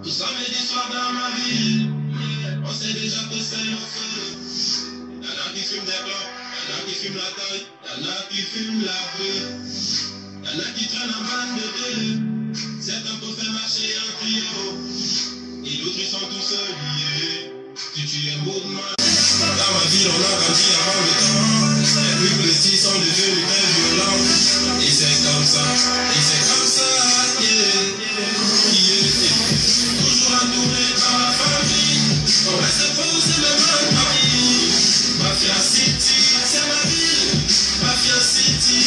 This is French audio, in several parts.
Samedi soir dans ma ville, on sait déjà que c'est le feu. Y'en a qui fument des clopes, y'en a qui fument la taille, y'en a qui fument la bœuf. Y'en a qui traînent en bande de deux. Certains peuvent faire marcher un trio, et d'autres ils sont tous liés. Tu es mouvement. Dans ma ville, on a grandi avant le temps. Les plus petits sont devenus très violents. Et c'est comme ça, toujours entouré par la famille. On reste posé le même Paris. Mafia City, c'est ma ville. Mafia City.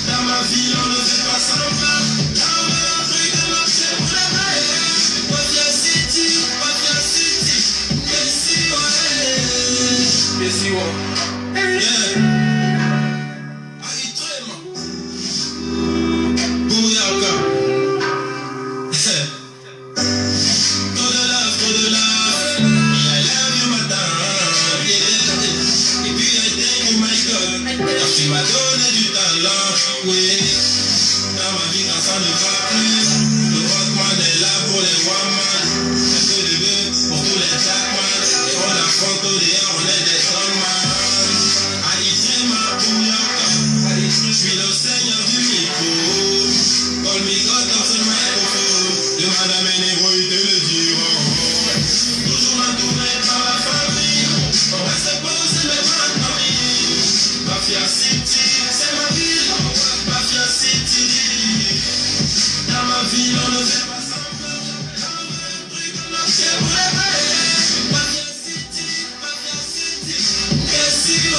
Dans ma ville, on ne fait pas semblant. Là, on est un truc de notre c'est pour les mains. Mafia City. Yes, you are. Yeah. Aitrema. Bouyaka. Trop de love. I love you, madame. Yeah. Et puis, I thank you, my God. Car tu m'as donné du talent. Oui. Dans ma vie, quand ça ne va plus, le rockman est là pour les one-man. Un peu de bœuf pour tous les jackman. Et on affronte au dehors, on est des strongman. Je suis le seigneur du micro. Call me God dans ce microphone. Demande à mes négros, ils te le diront. Toujours entouré par la famille. On reste posé le même Paris. Mafia City, c'est ma ville. Mafia City. Dans ma ville, on ne fait pas semblant. C'est pour les mains. Mafia City. Qu'est-ce qu'il y a?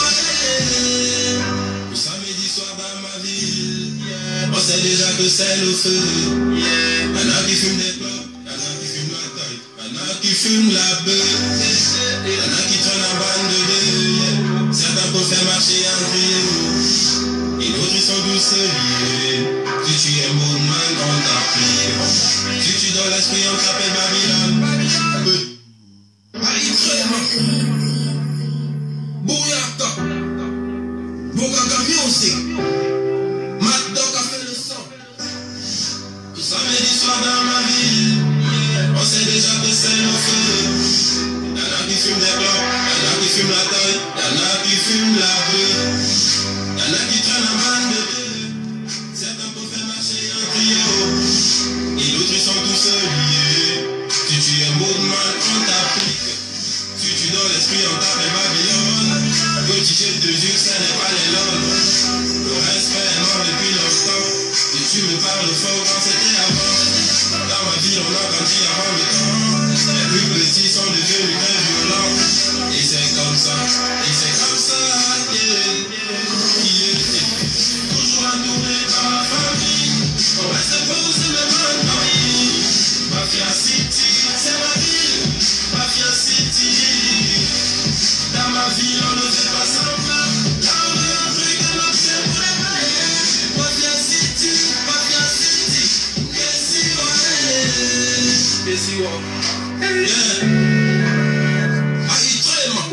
Le samedi soir dans ma ville, on sait déjà que c'est le feu. Y'en a qui fument des clopes, y'en a qui fument la taille, y'en a qui fument la bœuf, y'en a qui traînent en bande de deux. Certains peuvent faire marcher un trio, et d'autres ils sont tous liés. Si tu es mouvement, on t'applique. Si tu donnes l'esprit, on t'appelle Babylone. Bouyaka. Bogaga Music. Mad Dog a fait le son. Le samedi soir dans ma ville, on sait déjà que c'est le feu. Y'en a qui fument des clopes, y'en a qui fument la taille, y'en a qui fument la bœuf. Y'en a qui traînent en bande de deux. Certains peuvent faire marcher un trio, et d'autres ils sont tous liés. Si tu es mouvement, on t'applique. Si tu donnes l'esprit, on t'appelle Babylone. Petit, je te jure, ce n'est pas les lobes. Le respect est mort depuis longtemps. Et tu me parles fort quand c'était avant. Dans ma ville, on a grandi avant le temps. Les plus petits sont devenus très violents. Et c'est comme ça, yeah. Toujours entouré par la famille. On reste posé le même Paris. Mafia City, c'est ma ville. Mafia City. Dans ma ville, on ne fait pas semblant. Là, on est un truc de notre c'est pour les mains. Mafia City. Qu'est-ce qu'il y a? Yeah. Aitrema.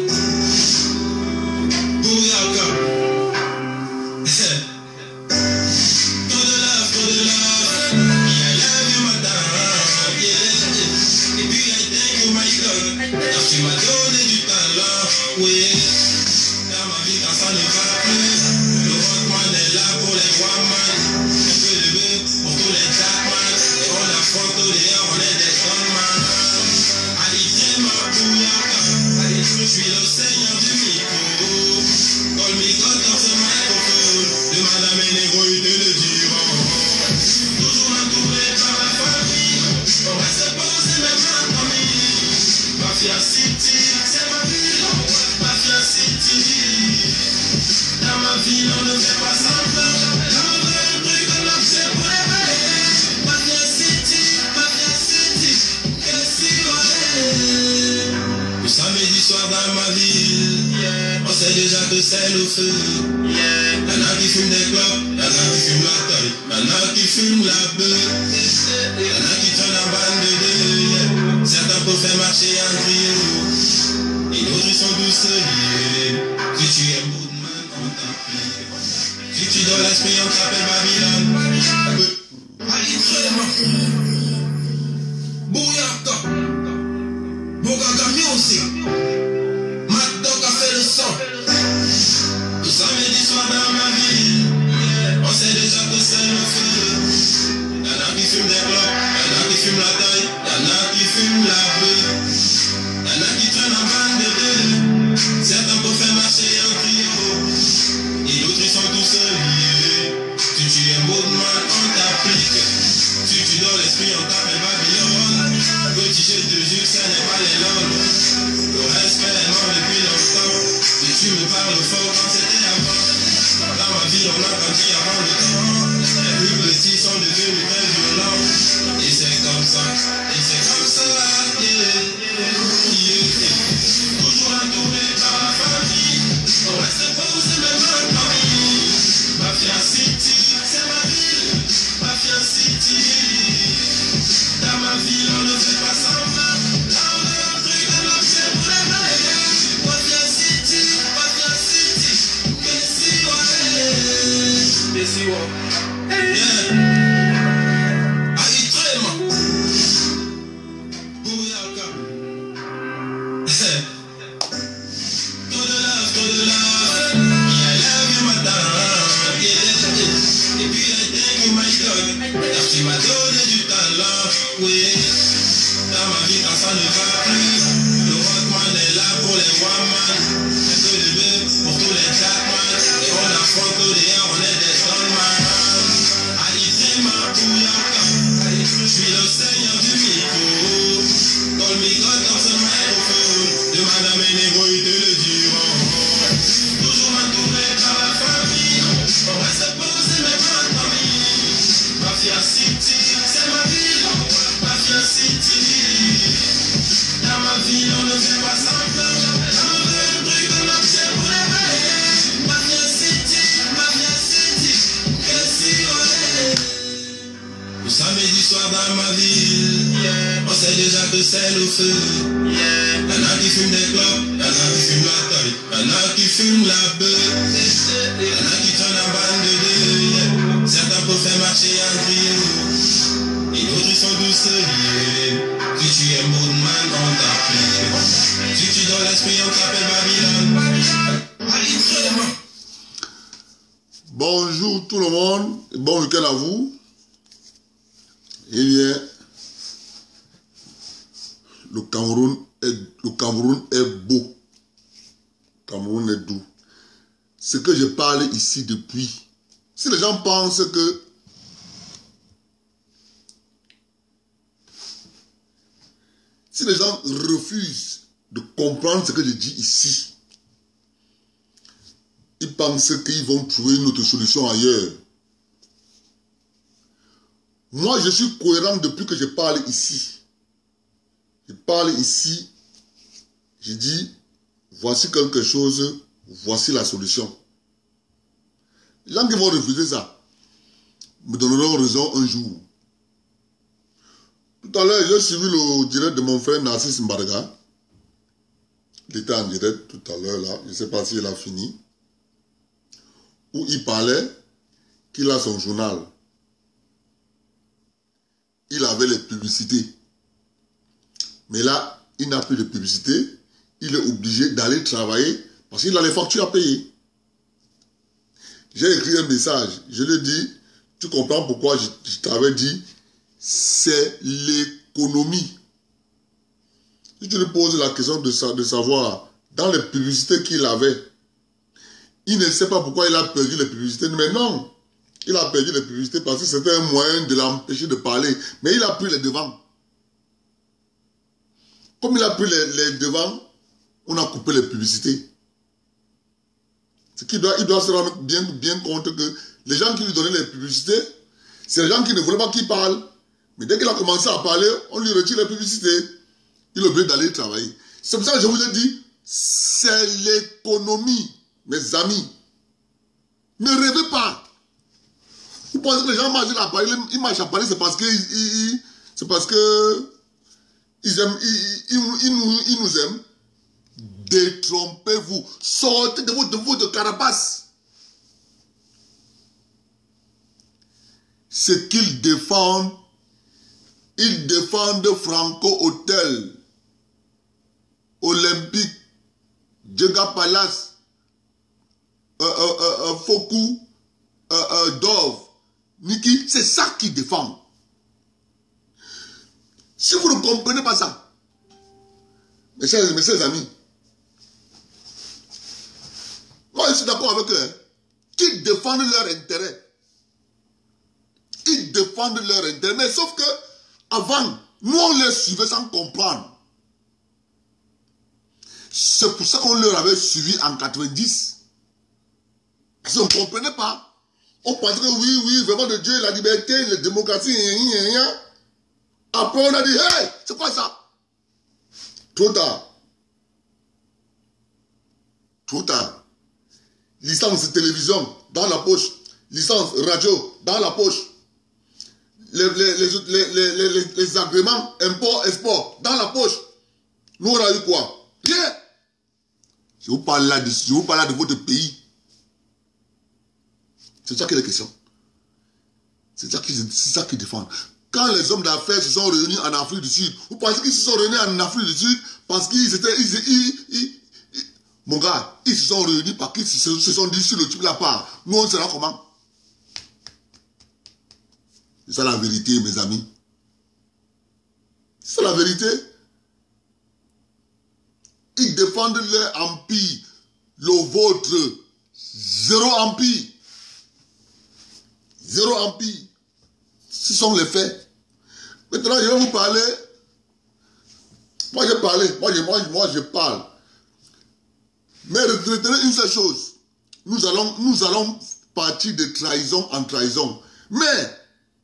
Bouyaka. Trop de love. I love you, madame. Yeah. Et puis, I thank you, my God. Car tu m'as donné du talent. Oui. Dans ma vie, quand ça ne va plus, le rockman est là pour les one-man. Un peu de bœuf pour tous les jackman. Et on affronte au dehors, on est des strongman. Aitrema, Bouyaka. Je suis le seigneur du micro. Call me God dans ce microphone. Demande à mes négros, ils te le diront. Toujours entouré par la famille. On reste posé le même Paris. Mafia City, c'est ma ville. Mafia City. Dans ma ville, on ne fait pas semblant. Là, on veut un truc de l'homme, c'est pour les mains. Mafia City. Qu'est-ce qu'il y a? Le samedi soir dans ma ville, on sait déjà que c'est le feu. Y'en a qui fument des clopes, y'en a qui fument la taille, y'en a qui fument la bœuf. Y'en a qui traînent en bande de deux. Certains peuvent faire marcher un trio, et d'autres ils sont tous liés. Si tu es mouvement, on t'applique. Si tu donnes l'esprit, on t'appelle Babylone. Aitrema. fument des clopes, y'en a qui fument la taille, y'en a qui fument la beuh. Y'en a qui traînent en bande de deux. Certains peuvent faire marcher en trio. Et d'autres ils sont tous seuls liés. Tu tues un beau de mal, on t'applique. Tu tues dans l'esprit, on t'appelle Babylone. Petit je te jure, ça n'est pas les lols. Le respect est mort depuis longtemps. Et tu me parles fort quand c'était avant. Dans ma ville, on a grandi avant le temps. Les plus petits sont devenus très violents. Et c'est comme ça, yeah. Toujours entouré par la famille. On reste posé même en famille. Mafia City, c'est ma ville. Mafia City. Dans ma ville, on ne fait pas semblant. Là, on a un truc à l'objet pour les mailles. Mafia City. Messi, ouais. Yeah. Aïtrema. Bouyaka. Trop de love. Yeah, I love you, madame. Yeah. Et puis, I thank you, my God. Car tu m'as donné du talent. Oui. Dans ma vie, quand ça ne va plus, le rockman est là pour les one-man. Un peu de bœuf pour tous les jackman. Et on affronte au dehors, on est des stoneman. Aïtrema, Bouyaka. Je suis le seigneur du micro. Call me God dans ce microphone. Demande à mes négros, ils te le diront. Toujours entouré par la famille. On reste posé même en famille. Mafia City, c'est ma ville. Mafia City. Dans ma ville, on ne fait pas semblant. On veut un truc de l'objet pour les mailles. Mafia City. Messi, ouais. Le samedi soir dans ma ville, on sait déjà que c'est le feu. Y'en a qui fument des clopes, y'en a qui fument la taille, y'en a qui fument la beuh. Y'en a qui traînent en bande de deux. Certains peuvent faire marcher en trio. Et d'autres ils sont tous liés. Si tu es mood man, on t'applique. Si tu dans l'esprit, on t'appelle Babylone. Bonjour tout le monde, bon week-end à vous. Eh bien, le Cameroun est beau. Le Cameroun est doux. Ce que je parle ici depuis, si les gens pensent que si les gens refusent de comprendre ce que je dis ici, ils pensent qu'ils vont trouver une autre solution ailleurs. Moi, je suis cohérent depuis que je parle ici. Je parle ici, je dis, voici quelque chose, voici la solution. Les gens qui vont refuser ça me donneront raison un jour. Tout à l'heure, j'ai suivi le direct de mon frère Narcisse Mbarga. Il était en direct tout à l'heure là, je ne sais pas s'il a fini. Où il parlait qu'il a son journal. Il avait les publicités. Mais là, il n'a plus de publicité. Il est obligé d'aller travailler parce qu'il a les factures à payer. J'ai écrit un message. Je lui ai dit, tu comprends pourquoi je t'avais dit, c'est l'économie. Si tu lui poses la question de savoir, dans les publicités qu'il avait, il ne sait pas pourquoi il a perdu les publicités. Mais non, il a perdu les publicités parce que c'était un moyen de l'empêcher de parler. Mais il a pris les devants. Comme il a pris les devants, on a coupé les publicités. Il doit se rendre bien compte que les gens qui lui donnaient les publicités, c'est les gens qui ne voulaient pas qu'il parle. Mais dès qu'il a commencé à parler, on lui retire les publicités. Il est obligé d'aller travailler. C'est pour ça que je vous ai dit, c'est l'économie, mes amis. Ne rêvez pas. Vous pensez que les gens marchent à Paris, ils marchent à Paris, c'est parce que ils nous aiment. Détrompez-vous. Sortez de votre carapace. Ce qu'ils défendent, ils défendent Franco Hotel, Olympique, Djega Palace, Fokou, Dove, Niki, c'est ça qu'ils défendent. Si vous ne comprenez pas ça, mes chers amis, moi je suis d'accord avec eux, hein, qu'ils défendent leur intérêt. Ils défendent leur intérêt. Mais sauf que, avant, nous on les suivait sans comprendre. C'est pour ça qu'on leur avait suivi en 90. Parce qu'on ne comprenait pas. On pensait que oui, vraiment de Dieu, la liberté, la démocratie, Après on a dit, hey, c'est quoi ça? Trop tard. Trop tard. Licence télévision dans la poche. Licence radio dans la poche. Les agréments, import, export dans la poche. Nous on a eu quoi? Rien. Je vous parle là de votre pays. C'est ça qui est la question. C'est ça qu'ils défendent. Quand les hommes d'affaires se sont réunis en Afrique du Sud, vous pensez qu'ils se sont réunis en Afrique du Sud parce qu'ils étaient... mon gars, ils se sont réunis parce qu'ils se sont dit sur le type de la part. Nous, on sera comment? C'est ça la vérité, mes amis. C'est ça la vérité. Ils défendent leur empire. Le vôtre. Zéro empire. Zéro empire. Ce sont les faits. Maintenant, je vais vous parler. Moi, j'ai parlé. Moi, je parle. Mais retenez une seule chose. Nous allons partir de trahison en trahison. Mais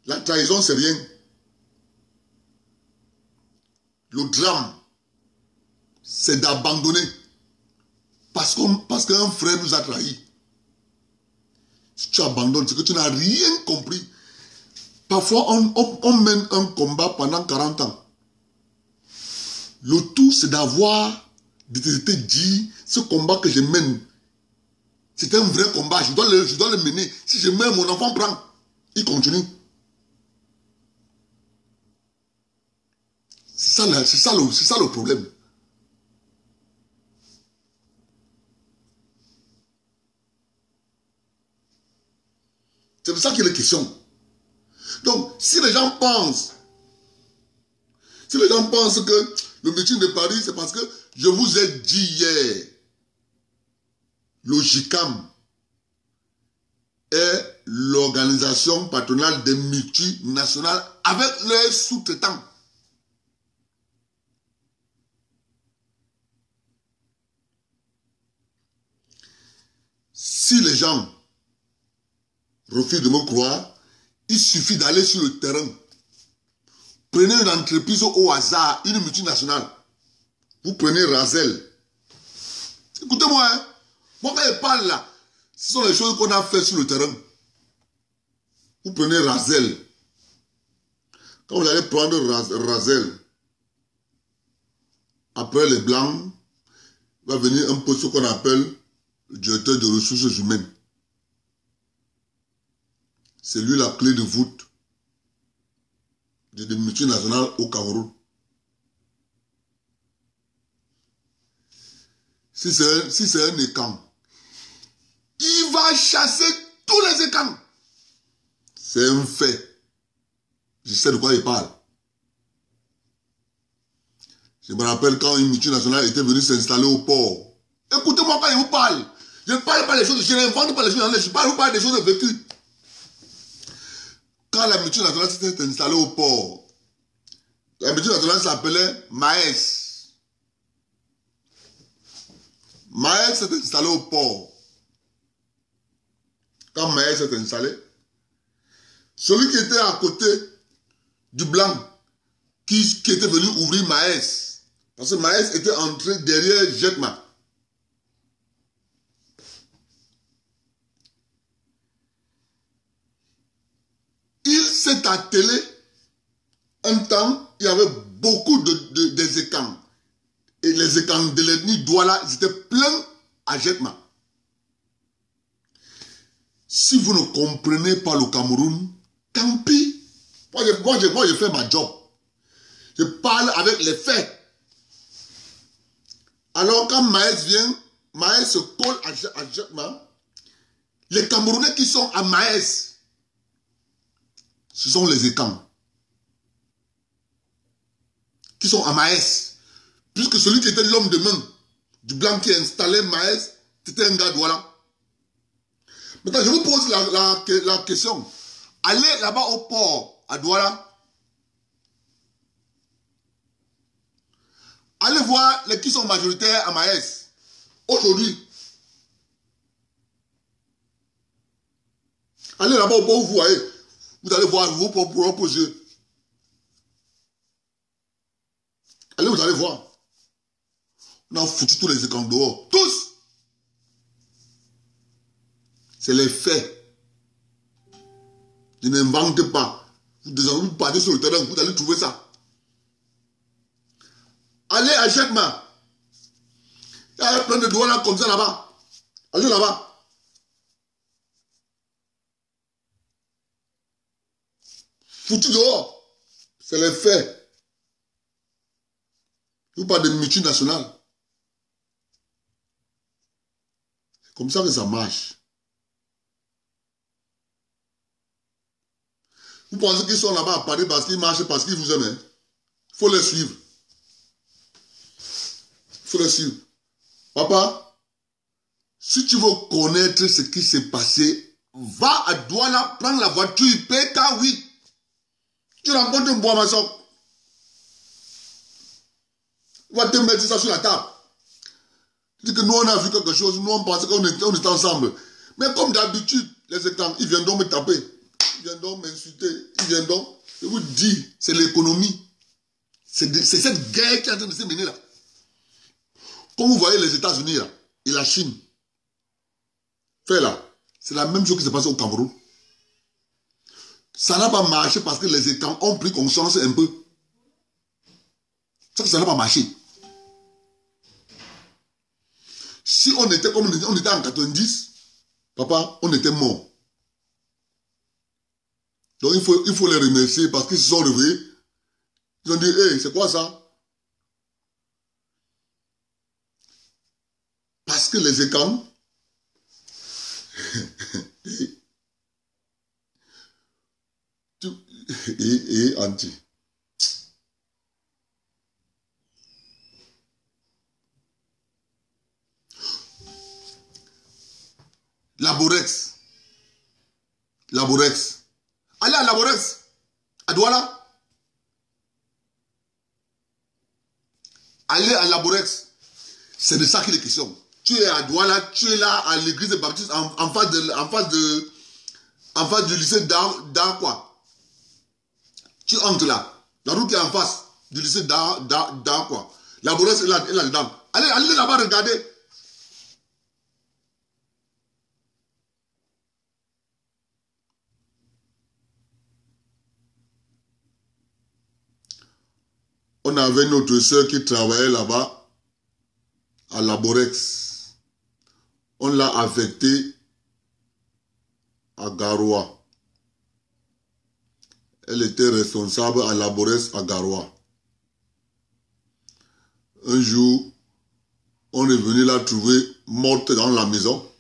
la trahison, c'est rien. Le drame, c'est d'abandonner. Parce qu'un frère nous a trahis. Si tu abandonnes, c'est que tu n'as rien compris. Parfois, on mène un combat pendant 40 ans. Le tout, c'est d'avoir, de te dire, ce combat que je mène, c'est un vrai combat. Je dois le mener. Si je meurs, mon enfant prend. Il continue. C'est ça le problème. C'est de ça qu'il est question. Donc, si les gens pensent que le meeting de Paris, c'est parce que je vous ai dit hier, le GICAM est l'organisation patronale des multinationales avec leurs sous-traitants. Si les gens refusent de me croire, il suffit d'aller sur le terrain. Prenez une entreprise au hasard, une multinationale. Vous prenez Razel. Écoutez-moi, hein. Moi quand je parle là, ce sont les choses qu'on a fait sur le terrain. Vous prenez Razel. Quand vous allez prendre Razel, après les Blancs, va venir un peu ce qu'on appelle le directeur de ressources humaines. C'est lui la clé de voûte des multinationales au Cameroun. Si c'est un écran, il va chasser tous les écrans. C'est un fait. Je sais de quoi il parle. Je me rappelle quand une multinationale était venue s'installer au port. Écoutez-moi quand je vous parle. Je ne parle pas des choses, je n'invente pas les choses, je parle des choses vécues. Quand la multinationale s'était installée au port, la multinationale s'appelait Maes. Maes s'est installé au port. Quand Maes s'est installé, celui qui était à côté du Blanc, qui était venu ouvrir Maes, parce que Maes était entré derrière Jetma. Il s'est attelé. Un temps, il y avait beaucoup des écans. Et les écans de l'ethnie Douala, ils étaient pleins à Jetma. Si vous ne comprenez pas le Cameroun, tant pis. Moi, je fais ma job. Je parle avec les faits. Alors, quand Maes vient, Maes se colle à Jetma. Les Camerounais qui sont à Maes, ce sont les écans. qui sont à Maes. Puisque celui qui était l'homme de main du blanc qui installait Maes, c'était un gars Douala. Maintenant, je vous pose la question. Allez là-bas au port, à Douala. Allez voir les qui sont majoritaires à Maes. Aujourd'hui. Allez là-bas au port où vous voyez. Vous allez voir vos propres yeux. Allez, vous allez voir. On a foutu tous les écrans dehors. Tous. C'est les faits. Je n'invente pas. Vous partez sur le terrain, vous allez trouver ça. Allez à Jekma. Il y a plein de doigts là comme ça là-bas. Allez là-bas. Foutu dehors. C'est les faits. Je vous parle de multinationales. C'est comme ça que ça marche. Vous pensez qu'ils sont là-bas à Paris parce qu'ils marchent, parce qu'ils vous aiment. Il faut les suivre. Il faut les suivre. Papa, si tu veux connaître ce qui s'est passé, va à Douala, prends la voiture, PK8. Tu rencontres un bois maçon. Va te mettre ça sur la table. Tu dis que nous on a vu quelque chose, nous on pensait qu'on était ensemble. Mais comme d'habitude, les écrans, ils viendront me taper. Ils viendront m'insulter. Ils viendront. Je vous dis, c'est l'économie. C'est cette guerre qui est en train de se mener là. Comme vous voyez les États-Unis là, et la Chine, fait là, c'est la même chose qui s'est passée au Cameroun. Ça n'a pas marché parce que les États ont pris conscience un peu. Ça n'a pas marché. Si on était comme on était en 90, papa, on était mort. Donc il faut les remercier parce qu'ils se sont réveillés. Ils ont dit, hey, c'est quoi ça? Parce que les écrans, et anti. Laborex. Laborex. Allez à Laborex. À Douala. Allez à Laborex. C'est de ça qu'il est question. Tu es à Douala, tu es là à l'église des baptistes en face du lycée d'art quoi. Tu entres là. La route qui est en face du lycée d'art quoi. Laborex est là-dedans. Allez là-bas regarder. On avait notre soeur qui travaillait là-bas, à Laborex. On l'a affectée à Garoua. Elle était responsable à Laborex à Garoua. Un jour, on est venu la trouver morte dans la maison.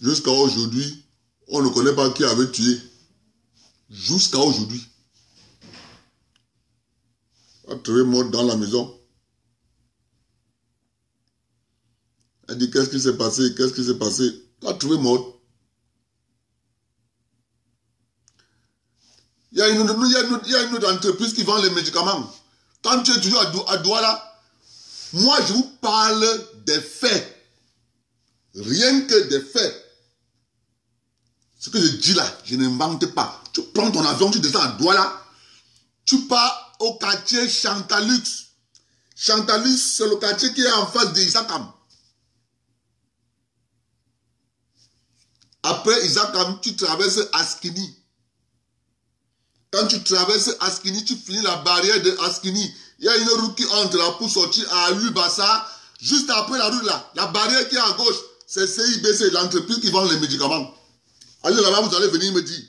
Jusqu'à aujourd'hui, on ne connaît pas qui avait tué. Jusqu'à aujourd'hui. Elle a trouvé morte dans la maison. Elle dit, qu'est-ce qui s'est passé? Qu'est-ce qui s'est passé? Elle a trouvé morte. Il y a une autre entreprise qui vend les médicaments. Quand tu es toujours à Douala, moi je vous parle des faits. Rien que des faits. Ce que je dis là, je n'invente pas. Tu prends ton avion, tu descends à Douala, tu pars au quartier Chantalux. Chantalux, c'est le quartier qui est en face d'Isakam. Après Isakam, tu traverses Askini. Quand tu traverses Askini, tu finis la barrière de Askini. Il y a une route qui entre là pour sortir à Lubassa. Juste après la route là, la barrière qui est à gauche, c'est CIBC, l'entreprise qui vend les médicaments. Allez là-bas, vous allez venir me dire.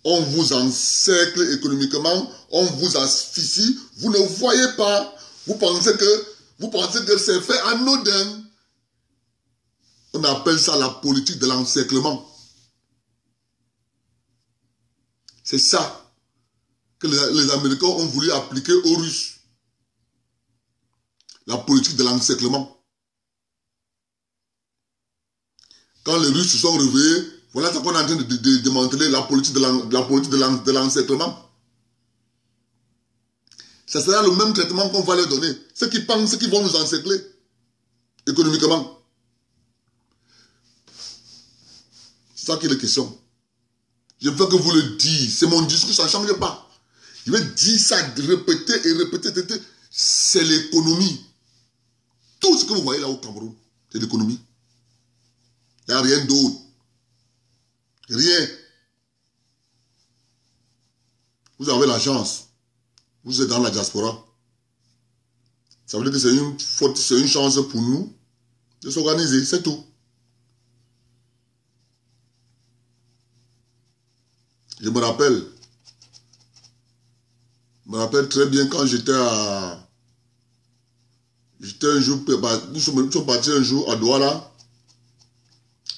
On vous encercle économiquement, on vous asphyxie, vous ne voyez pas, vous pensez que c'est fait anodin. On appelle ça la politique de l'encerclement. C'est ça. que les Américains ont voulu appliquer aux Russes. La politique de l'encerclement. Quand les Russes se sont réveillés, voilà ce qu'on est en train de démanteler la politique de l'encerclement. Ça sera le même traitement qu'on va leur donner. Ceux qui pensent qu'ils vont nous encercler économiquement. C'est ça qui est la question. Je veux que vous le dites. C'est mon discours, ça ne change pas. Je vais dire ça, répéter et répéter. C'est l'économie. Tout ce que vous voyez là au Cameroun, c'est l'économie. Il n'y a rien d'autre. Rien. Vous avez la chance. Vous êtes dans la diaspora. Ça veut dire que c'est une faute, c'est une chance pour nous de s'organiser, c'est tout. Je me rappelle très bien quand j'étais à... J'étais un jour... Nous sommes partis un jour à Douala.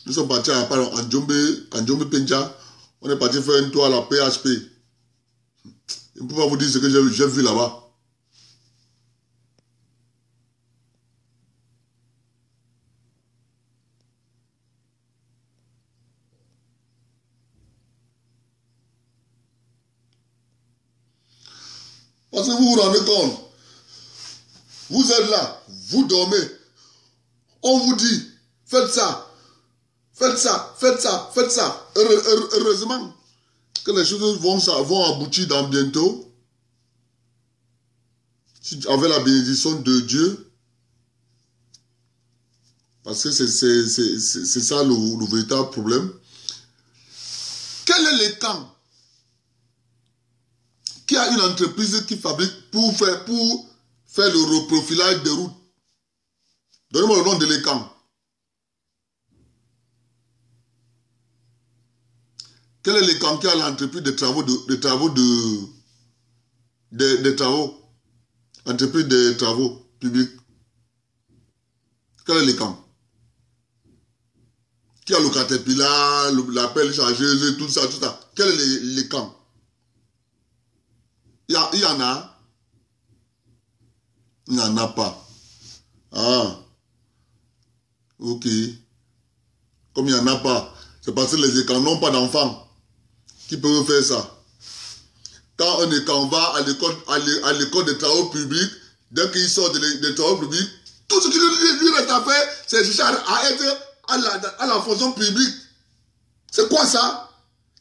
Nous sommes partis à Djombe Penja. On est parti faire un tour à la PHP. Je ne peux pas vous dire ce que j'ai vu là-bas. Parce que vous vous rendez compte, vous êtes là, vous dormez, on vous dit, faites ça, faites ça, faites ça, faites ça. Heureusement que les choses vont aboutir dans bientôt, avec la bénédiction de Dieu, parce que c'est ça le véritable problème. Quel est le temps qui a une entreprise qui fabrique pour faire le reprofilage des routes? Donnez-moi le nom de l'ECAM. Quel est l'ECAM qui a l'entreprise des travaux, entreprise des travaux publics? Quel est l'ECAM? Qui a le Caterpillar, la pelle chargeuse, tout ça, tout ça? Quel est l'ECAM? Il y en a. Il n'y en a pas. Ah. Ok. Comme il n'y en a pas, c'est parce que les écans n'ont pas d'enfants qui peuvent faire ça. Quand un écan va à l'école des travaux publics, dès qu'il sort des travaux publics, tout ce qui lui reste à faire, c'est chercher à être à la fonction publique. C'est quoi ça?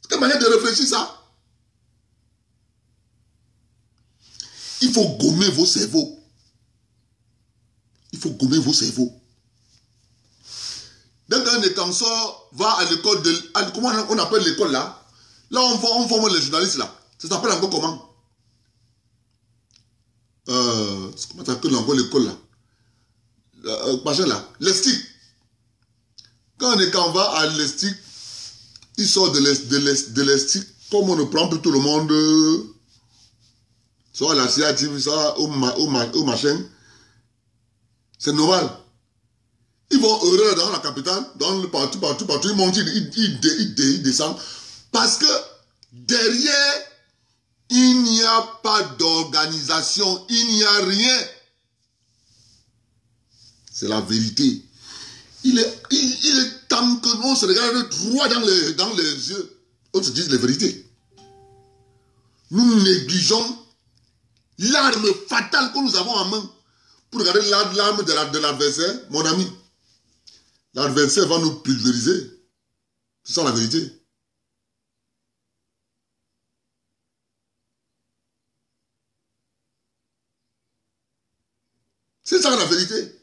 C'est quelle manière de réfléchir ça? Il faut gommer vos cerveaux. Il faut gommer vos cerveaux. Dès qu'un étanceur va à l'école de... Comment on appelle l'école là? Là, on forme les journalistes là. Ça s'appelle encore comment? Comment ça s'appelle encore l'école là? Machin là. L'ESTIC. Quand un école va à l'ESTIC, il sort de l'ESTIC. Comme on ne prend plus tout le monde... soit la CIATIV, soit au machin. C'est normal. Ils vont heureux dans la capitale, partout, ils montent, ils descendent. Parce que derrière, il n'y a pas d'organisation, il n'y a rien. C'est la vérité. Il est temps que nous on se regarde droit dans les yeux. On se dise la vérité. Nous négligeons l'arme fatale que nous avons en main. Pour regarder l'arme de l'adversaire, mon ami. L'adversaire va nous pulvériser. C'est ça la vérité. C'est ça la vérité.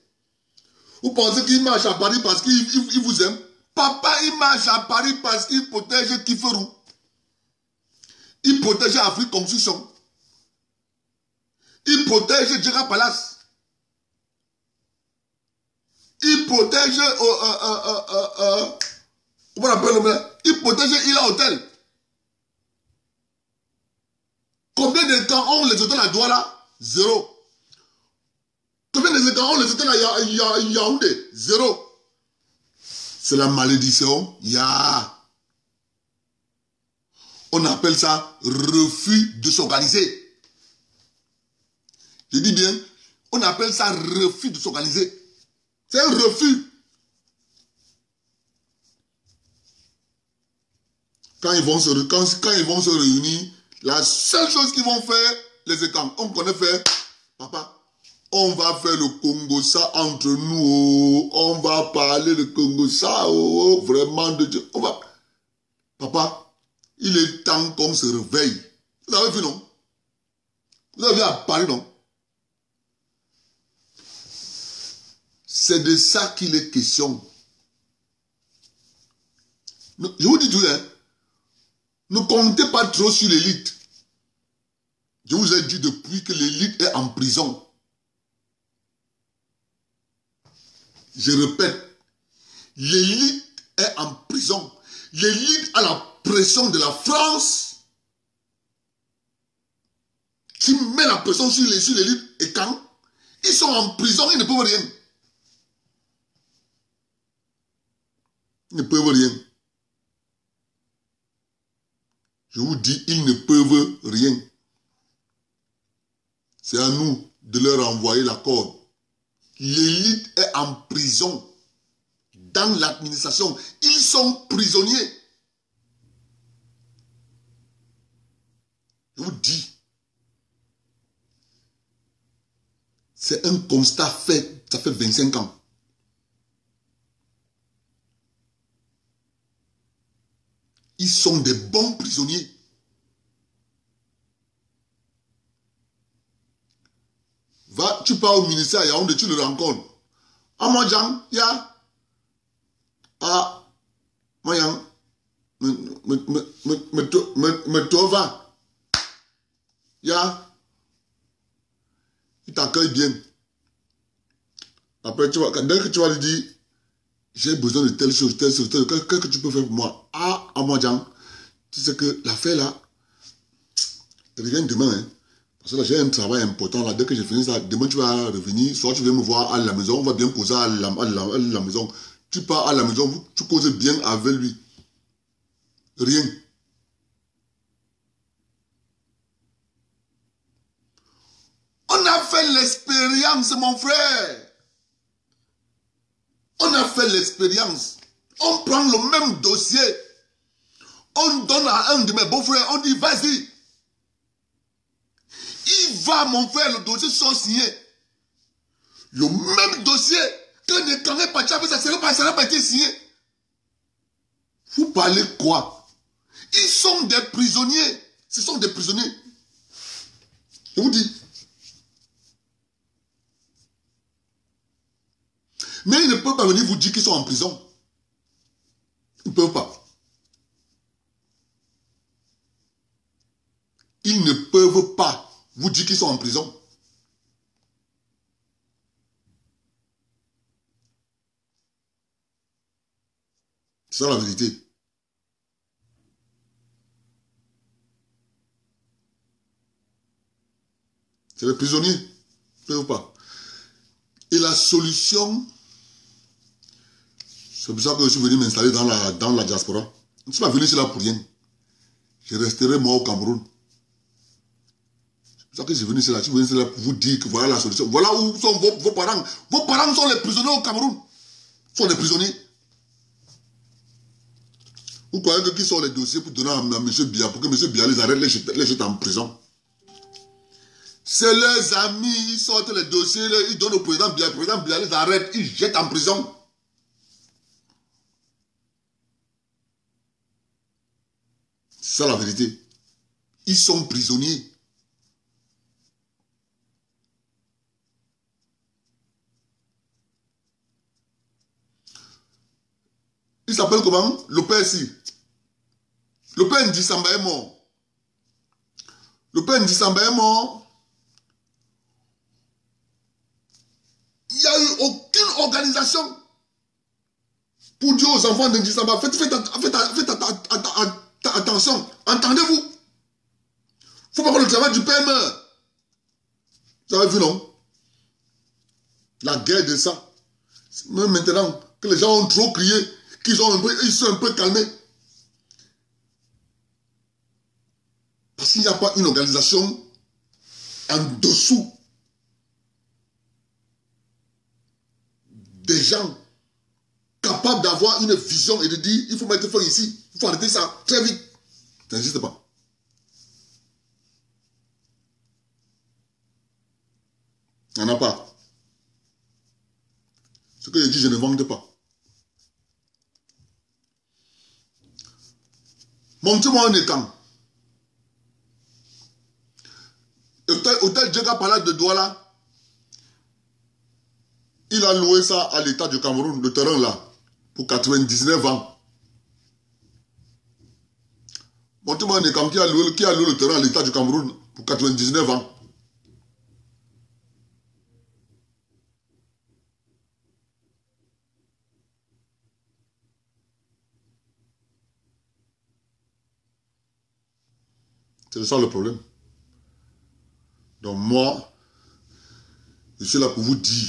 Vous pensez qu'il marche à Paris parce qu'il vous aime? Papa, il marche à Paris parce qu'il protège Kiferou. Il protège Afrique Construction. Il protège Djera Palace. Il protège comment on appelle? Il protège Ila Hotel. Combien de temps ont les hôtels à Douala? 0. Combien de temps ont les hôtels à Yaoundé? 0. C'est la malédiction. On appelle ça refus de s'organiser. Je dis bien, on appelle ça refus de s'organiser. C'est un refus. Quand ils vont se réunir, la seule chose qu'ils vont faire, les écrans, on connaît faire, papa, on va faire le Congo ça entre nous, oh, on va parler le Congo ça, oh, vraiment de Dieu. On va... Papa, il est temps qu'on se réveille. Vous avez vu, non? Vous avez vu à Paris, non? C'est de ça qu'il est question. Je vous dis tout, hein? Ne comptez pas trop sur l'élite. Je vous ai dit depuis que l'élite est en prison. Je répète, l'élite est en prison. L'élite a la pression de la France qui met la pression sur l'élite. Et quand ils sont en prison, ils ne peuvent rien. Ils ne peuvent rien. Je vous dis, ils ne peuvent rien. C'est à nous de leur envoyer la corde. L'élite est en prison. Dans l'administration, ils sont prisonniers. Je vous dis. C'est un constat fait. Ça fait 25 ans. Ils sont des bons prisonniers. Va, tu pars au ministère à Yaoundé, tu le rencontres. Ah, moi, Jean, ya. Ah, moi, Jean. Me tova. Ya. Il t'accueille bien. Après, tu vois, dès que tu vas lui dire, j'ai besoin de telle chose, qu'est-ce que tu peux faire pour moi? Ah, moi, Jean. Tu sais que l'affaire là, reviens demain, hein. Parce que là, j'ai un travail important là. Dès que j'ai fini ça, demain tu vas revenir. Soit tu viens me voir à la maison, on va bien causer à la maison. Tu pars à la maison, tu causes bien avec lui. Rien. On a fait l'expérience, mon frère. On a fait l'expérience. On prend le même dossier. On donne à un de mes beaux-frères, on dit vas-y. Il va, mon frère, le dossier sont signés. Le même dossier que ne connaît pas, ça n'a pas été signé. Vous parlez quoi? Ils sont des prisonniers. Ce sont des prisonniers. Je vous dis. Mais ils ne peuvent pas venir vous dire qu'ils sont en prison. Ils ne peuvent pas. Ils ne peuvent pas vous dire qu'ils sont en prison. C'est ça la vérité. C'est les prisonniers. Ils ne peuvent pas. Et la solution, c'est pour ça que je suis venu m'installer dans la diaspora. Je ne suis pas venu ici là pour rien. Je resterai moi au Cameroun. C'est pour ça que je suis venu ici là. Je suis venu ici là pour vous dire que voilà la solution. Voilà où sont vos parents. Vos parents sont les prisonniers au Cameroun. Ils sont des prisonniers. Vous croyez que qui sont les dossiers pour donner à M. Biya, pour que M. Biya les arrête, les jette en prison? C'est leurs amis, ils sortent les dossiers, ils donnent au président Biya. Le président Biya les arrête, ils jettent en prison. C'est ça la vérité. Ils sont prisonniers. Il s'appelle comment? Le père ici. Le père Ndisamba est mort. Le père Ndisamba est mort. Il n'y a eu aucune organisation pour dire aux enfants de Ndisamba, faites attention. Entendez-vous? Il ne faut pas que le travail du père meure. Vous avez vu, non? La guerre de ça. Même maintenant que les gens ont trop crié, qu'ils sont un peu calmés. s'il n'y a pas une organisation en dessous des gens capables d'avoir une vision et de dire il faut mettre fin ici, il faut arrêter ça très vite. Ça n'existe pas. Il n'y en a pas. Ce que je dis, je ne vante pas. Montrez-moi un étang. Hôtel Djega Palade de Douala, il a loué ça à l'État du Cameroun, le terrain là, pour 99 ans. Montrez-moi un étang qui a loué le terrain à l'État du Cameroun pour 99 ans. C'est ça le problème. Donc moi, je suis là pour vous dire.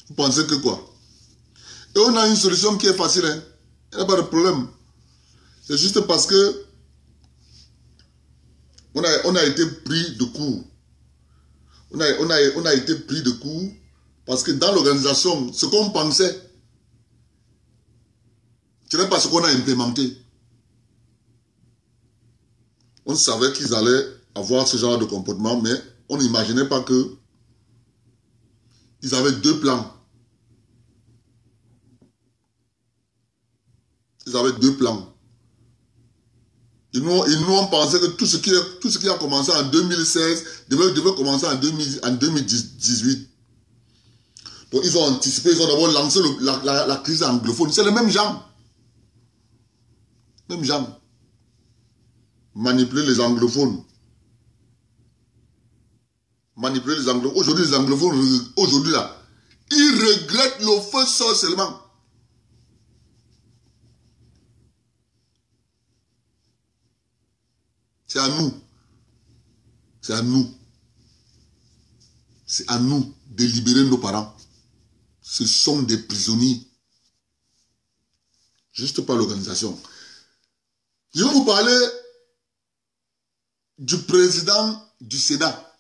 Vous pensez que quoi? Et on a une solution qui est facile. Hein? Il n'y a pas de problème. C'est juste parce que on a été pris de court. On a été pris de court parce que dans l'organisation, ce qu'on pensait, ce n'est pas ce qu'on a implémenté. On savait qu'ils allaient avoir ce genre de comportement, mais on n'imaginait pas que ils avaient deux plans. Ils avaient deux plans. Ils nous ont pensé que tout ce qui a commencé en 2016 devait commencer en 2018. Donc ils ont anticipé, ils ont d'abord lancé la crise anglophone. C'est le même genre. Même genre. Manipuler les anglophones. Manipuler les anglophones. Aujourd'hui, les anglophones, aujourd'hui là, ils regrettent le feu sort seulement. C'est à nous. C'est à nous. C'est à nous de libérer nos parents. Ce sont des prisonniers. Juste pas l'organisation. Je vais vous parler du président du Sénat.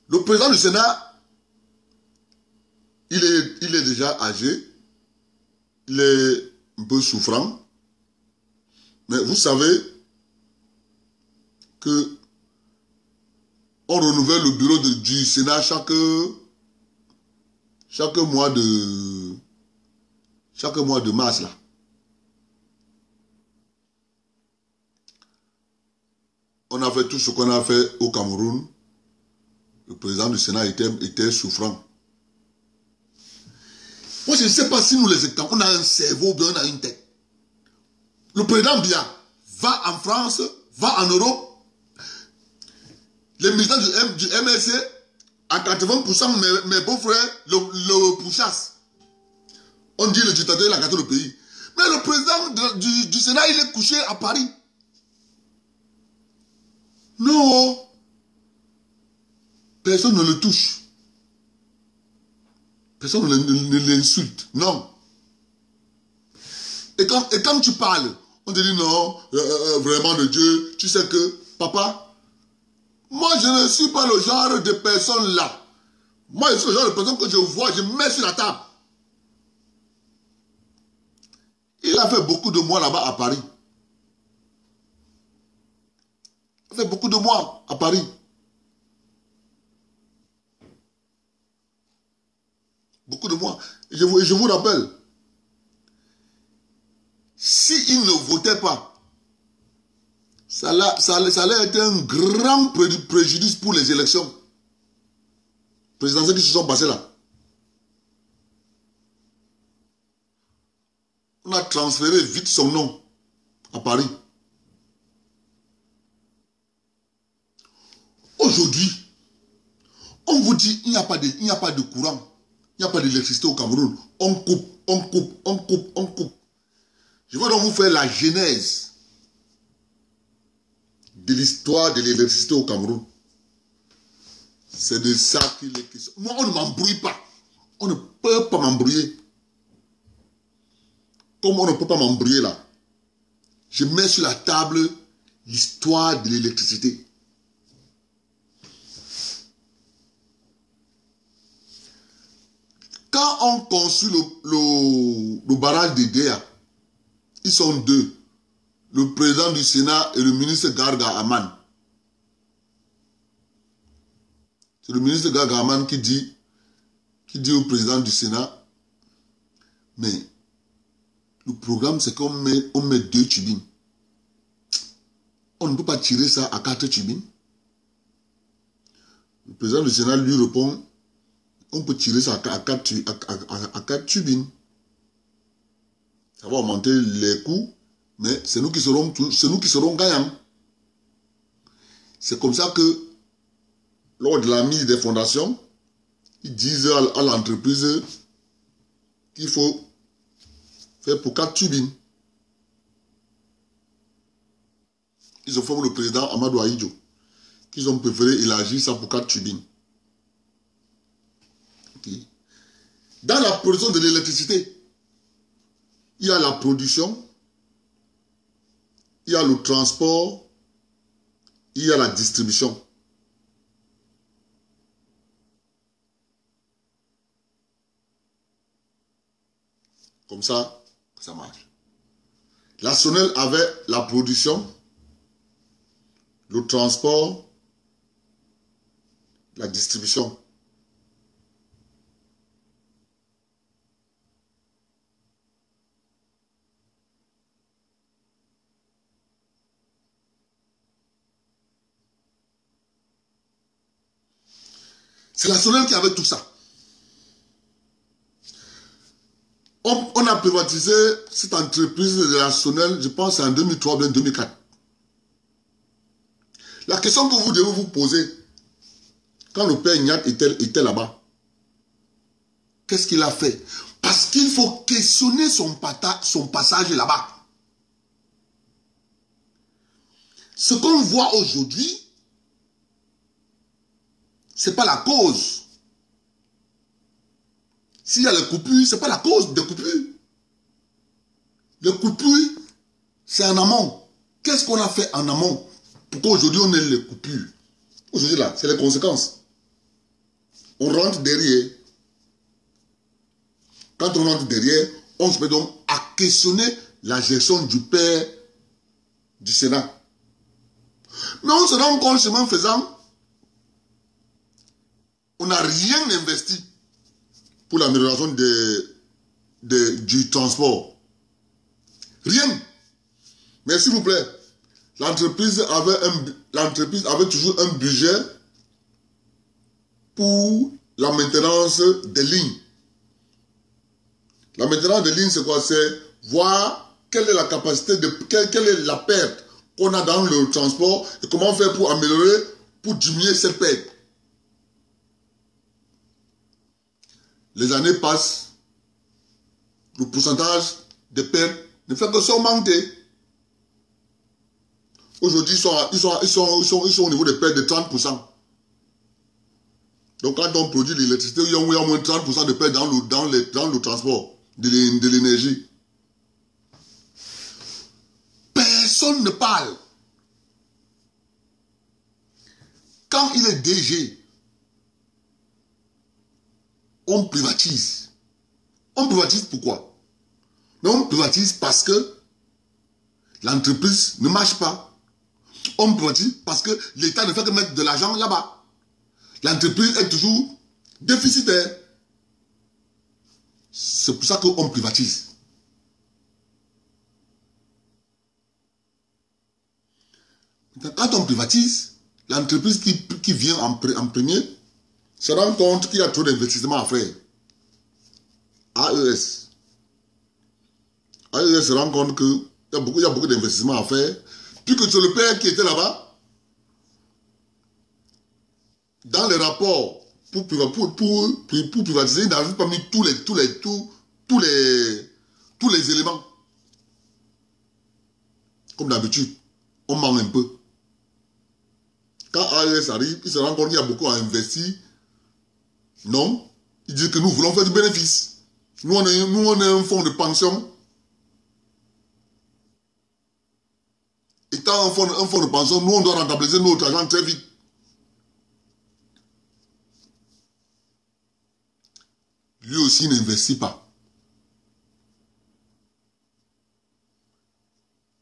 Le président du Sénat, il est déjà âgé, il est un peu souffrant, mais vous savez que on renouvelle le bureau du Sénat chaque mois de mars là. On a fait tout ce qu'on a fait au Cameroun. Le président du Sénat était souffrant. Moi, je ne sais pas si nous les états, on a un cerveau, bien on a une tête. Le président Biya va en France, va en Europe. Les militants du MLC, à 80%, mes beaux-frères le pourchassent. On dit le dictateur, il a gâté le pays. Mais le président du Sénat, il est couché à Paris. Non. Personne ne le touche. Personne ne l'insulte. Non. Et quand tu parles, on te dit non, vraiment de Dieu, tu sais que, papa, moi je ne suis pas le genre de personne là. Moi je suis le genre de personne que je vois, je mets sur la table. Il a fait beaucoup de mois là-bas à Paris. Il a fait beaucoup de mois à Paris. Beaucoup de mois. Et je vous rappelle, s'il ne votait pas, ça allait être un grand préjudice pour les élections présidentielles qui se sont passées là. On a transféré vite son nom à Paris. Aujourd'hui, on vous dit il n'y a pas de courant. Il n'y a pas d'électricité au Cameroun. On coupe, on coupe, on coupe, on coupe. Je vais donc vous faire la genèse de l'histoire de l'électricité au Cameroun. C'est de ça qu'il est question. Moi, on ne m'embrouille pas. On ne peut pas m'embrouiller. comme on ne peut pas m'embrouiller là, je mets sur la table l'histoire de l'électricité. Quand on construit le barrage de Déa, ils sont deux. Le président du Sénat et le ministre Garga Aman. C'est le ministre Garga Aman qui dit au président du Sénat, mais le programme c'est qu'on met 2 turbines. On ne peut pas tirer ça à 4 turbines. Le président du Sénat lui répond, on peut tirer ça à 4 turbines. Ça va augmenter les coûts, mais c'est nous qui serons gagnants. C'est comme ça que, lors de la mise des fondations, ils disent à l'entreprise qu'il faut faire pour 4 turbines. Ils ont formé le président Amadou Ahidjo, qu'ils ont préféré élargir ça pour 4 turbines. Okay. Dans la production de l'électricité, il y a la production, il y a le transport, il y a la distribution. Comme ça, ça marche. La SONEL avait la production, le transport, la distribution. C'est la SONEL qui avait tout ça. On a privatisé cette entreprise de la SONEL, je pense en 2003 ou 2004. La question que vous devez vous poser, quand le père Ignat était là-bas, qu'est-ce qu'il a fait? Parce qu'il faut questionner son passage là-bas. Ce qu'on voit aujourd'hui, ce n'est pas la cause. S'il y a les coupures, ce n'est pas la cause des coupures. Les coupures, c'est en amont. Qu'est-ce qu'on a fait en amont pour qu'aujourd'hui on ait les coupures? Aujourd'hui là, c'est les conséquences. On rentre derrière. Quand on rentre derrière, on se met donc à questionner la gestion du père du Sénat. Mais on se rend compte, chemin faisant, on n'a rien investi pour l'amélioration du transport. Rien. Mais s'il vous plaît, l'entreprise avait toujours un budget pour la maintenance des lignes. La maintenance des lignes, c'est quoi? C'est voir quelle est la capacité, quelle est la perte qu'on a dans le transport et comment faire pour améliorer, pour diminuer cette perte. Les années passent, le pourcentage de pertes ne fait que s'augmenter. Aujourd'hui, ils sont au niveau des pertes de 30%. Donc, quand on produit l'électricité, il y a au moins 30% de pertes dans le transport de l'énergie. Personne ne parle. Quand il est DG, on privatise. On privatise pourquoi? Mais on privatise parce que l'entreprise ne marche pas. On privatise parce que l'État ne fait que mettre de l'argent là-bas. L'entreprise est toujours déficitaire. C'est pour ça qu'on privatise. Quand on privatise, l'entreprise qui vient en premier se rend compte qu'il y a trop d'investissements à faire. AES se rend compte qu'il y a beaucoup d'investissements à faire. Puis que c'est le père qui était là-bas. Dans les rapports pour privatiser, il n'avait pas mis tous les éléments. Comme d'habitude, on manque un peu. Quand AES arrive, il se rend compte qu'il y a beaucoup à investir. Non, il dit que nous voulons faire du bénéfice. Nous, on est un fonds de pension. Étant un fonds de pension, nous, on doit rentabiliser notre argent très vite. Lui aussi n'investit pas.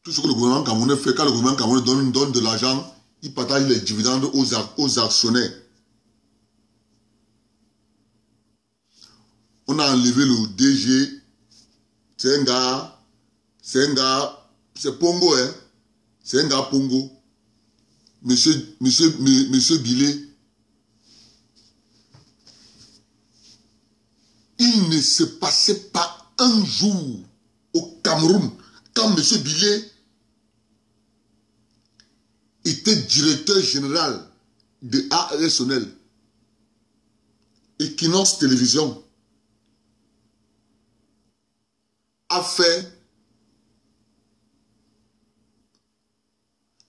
Tout ce que le gouvernement camerounais fait, quand le gouvernement camerounais donne de l'argent, il partage les dividendes aux actionnaires. On a enlevé le DG. C'est un gars, c'est Pongo, hein. C'est un gars Pongo. Monsieur Billet. Il ne se passait pas un jour au Cameroun quand monsieur Billet était directeur général de ARSONEL, Equinox Télévision, a fait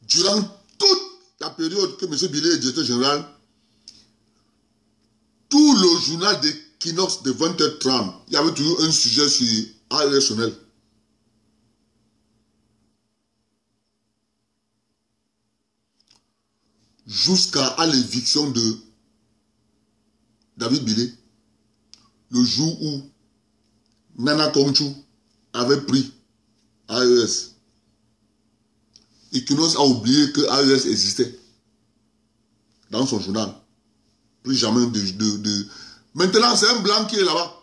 durant toute la période que M. Billet est directeur général, tout le journal d'Equinox de 20h30, il y avait toujours un sujet sur ARSONEL. Jusqu'à l'éviction de David Billet, le jour où Nana Kongchou avait pris AES. Equinox a oublié que AES existait dans son journal. Plus jamais de... Maintenant, c'est un blanc qui est là-bas.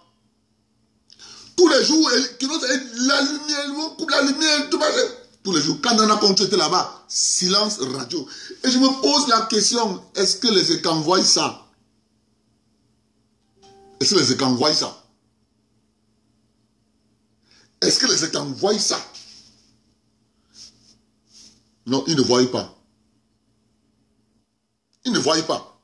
Tous les jours, Equinox la lumière, on coupe la lumière, tout marche. Tous les jours, quand Nana Kongchou était là-bas, silence radio. Et je me pose la question, est-ce que les écrans voient ça? Est-ce que les écrans voient ça? Est-ce que les écrans voient ça? Non, ils ne voient pas. Ils ne voient pas.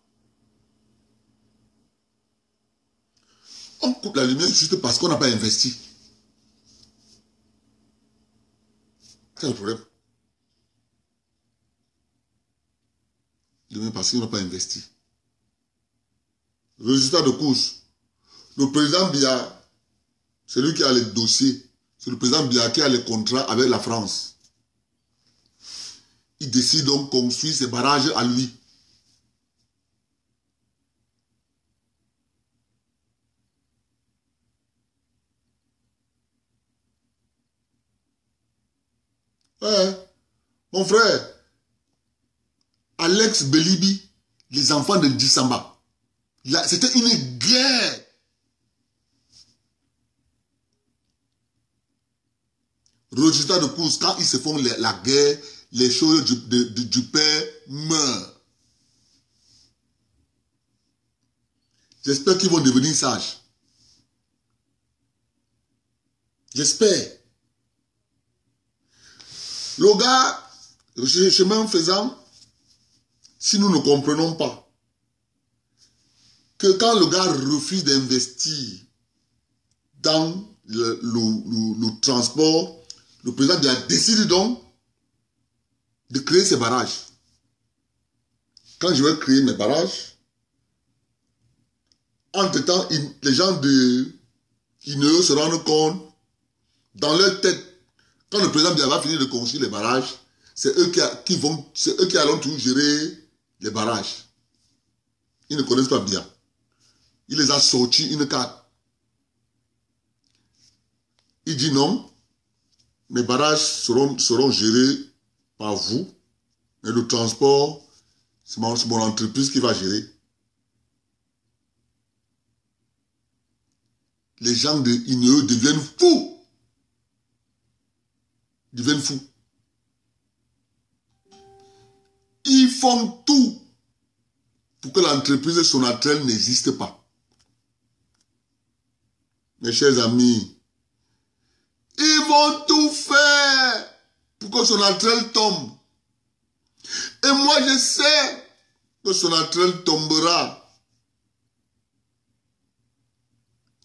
On coupe la lumière juste parce qu'on n'a pas investi. C'est le problème. Demain parce qu'on n'a pas investi. Résultat de course. Le président Biya, c'est lui qui a les dossiers. C'est le président Biya qui a les contrats avec la France. Il décide donc de construire ses barrages à lui. Ouais. Mon frère, Alex Belibi, les enfants de Dissamba, c'était une guerre. Résultat de course, quand ils se font la guerre, les choses du père meurent. J'espère qu'ils vont devenir sages. J'espère. Le gars, chemin faisant, si nous ne comprenons pas que quand le gars refuse d'investir dans le transport, le président a décidé donc de créer ces barrages. Quand je vais créer mes barrages, entre-temps, les gens de INE se rendent compte, dans leur tête, quand le président va finir de construire les barrages, c'est eux qui allons toujours gérer les barrages. Ils ne connaissent pas bien. Il les a sortis une carte. Il dit non, mes barrages seront gérés par vous, mais le transport, c'est mon entreprise qui va gérer. Les gens de INE deviennent fous. Ils deviennent fous. Ils font tout pour que l'entreprise Sonatrel n'existe pas. Mes chers amis, ils vont tout faire pour que Sonatrel tombe. Et moi, je sais que Sonatrel tombera.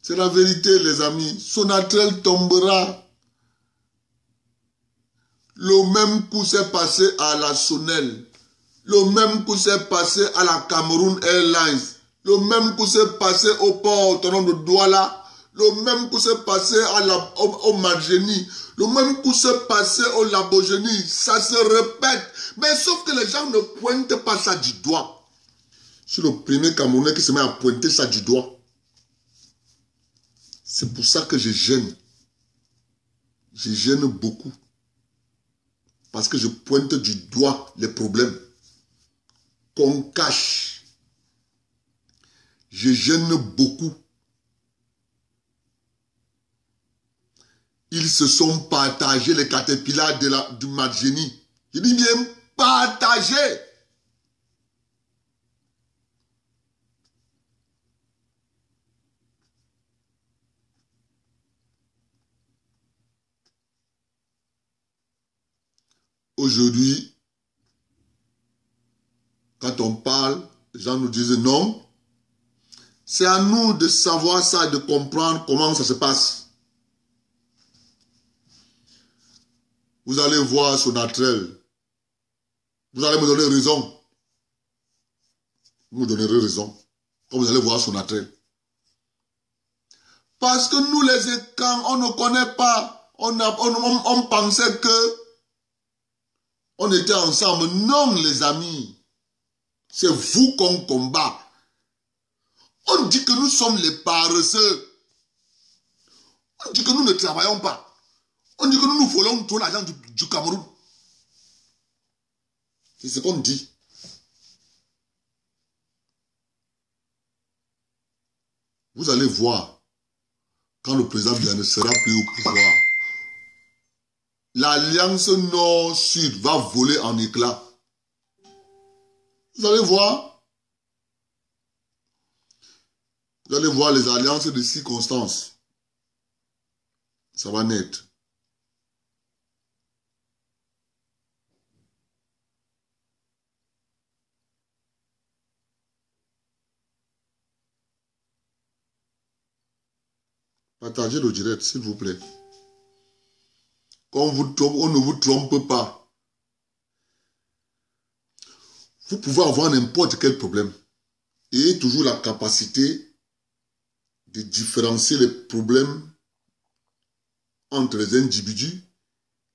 C'est la vérité, les amis. Sonatrel tombera. Le même coup s'est passé à la Sonel. Le même coup s'est passé à la Cameroun Airlines. Le même coup s'est passé au port autonome de Douala. Le même coup s'est passé au Margénie. Le même coup s'est passé au Labogénie. Ça se répète. Mais sauf que les gens ne pointent pas ça du doigt. Je suis le premier Camerounais qui se met à pointer ça du doigt. C'est pour ça que je gêne. Je gêne beaucoup. Parce que je pointe du doigt les problèmes qu'on cache. Je gêne beaucoup. Ils se sont partagés les caterpillars du Margénie. Je dis bien partagés. Aujourd'hui, quand on parle, les gens nous disent non. C'est à nous de savoir ça, de comprendre comment ça se passe. Vous allez voir Sonatrel. Vous allez me donner raison. Vous me donnerez raison. Quand vous allez voir Sonatrel. Parce que nous les écrans, on ne connaît pas. On pensait que on était ensemble. Non, les amis. C'est vous qu'on combat. On dit que nous sommes les paresseux. On dit que nous ne travaillons pas. On dit que nous volons tout l'argent du Cameroun. C'est ce qu'on dit. Vous allez voir, quand le président Biya ne sera plus au pouvoir, l'alliance Nord-Sud va voler en éclats. Vous allez voir. Vous allez voir les alliances de circonstances. Ça va naître. Partagez le direct, s'il vous plaît. Quand on vous trompe, on ne vous trompe pas. Vous pouvez avoir n'importe quel problème. Et toujours la capacité de différencier les problèmes entre les individus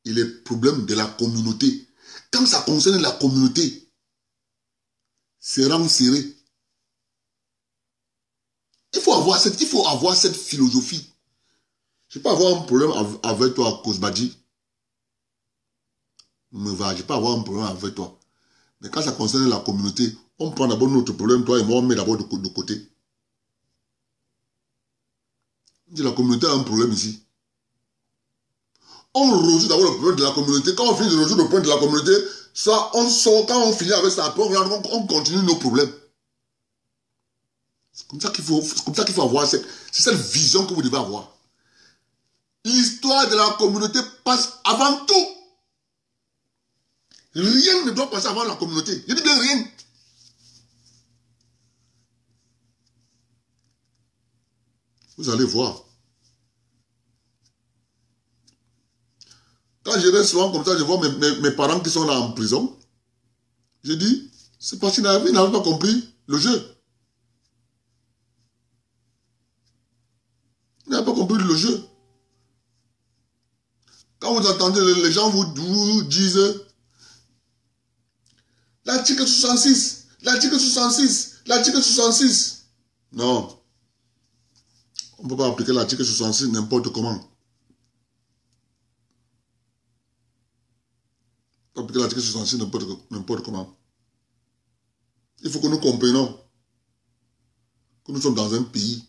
et les problèmes de la communauté. Quand ça concerne la communauté, c'est rang serré. Il faut avoir cette philosophie. Je ne peux pas avoir un problème avec toi, Kosbadji. Je ne peux pas avoir un problème avec toi. Mais quand ça concerne la communauté, on prend d'abord notre problème, toi et moi, on met d'abord de côté. On dit la communauté a un problème ici. On résout d'abord le problème de la communauté. Quand on finit de résoudre le problème de la communauté, ça, on sort, quand on finit avec ça, après on continue nos problèmes. C'est comme ça qu'il faut avoir, c'est cette vision que vous devez avoir. L'histoire de la communauté passe avant tout. Rien ne doit passer avant la communauté. Je dis bien rien. Vous allez voir. Quand je reste souvent comme ça, je vois mes parents qui sont là en prison. Je dis, c'est parce qu'ils n'avaient pas compris le jeu. Ils n'avaient pas compris le jeu. Quand vous entendez, les gens vous disent l'article 66, l'article 66, l'article 66. Non. On ne peut pas appliquer l'article 66 n'importe comment. On peut appliquer l'article 66 n'importe comment. Il faut que nous comprenions que nous sommes dans un pays.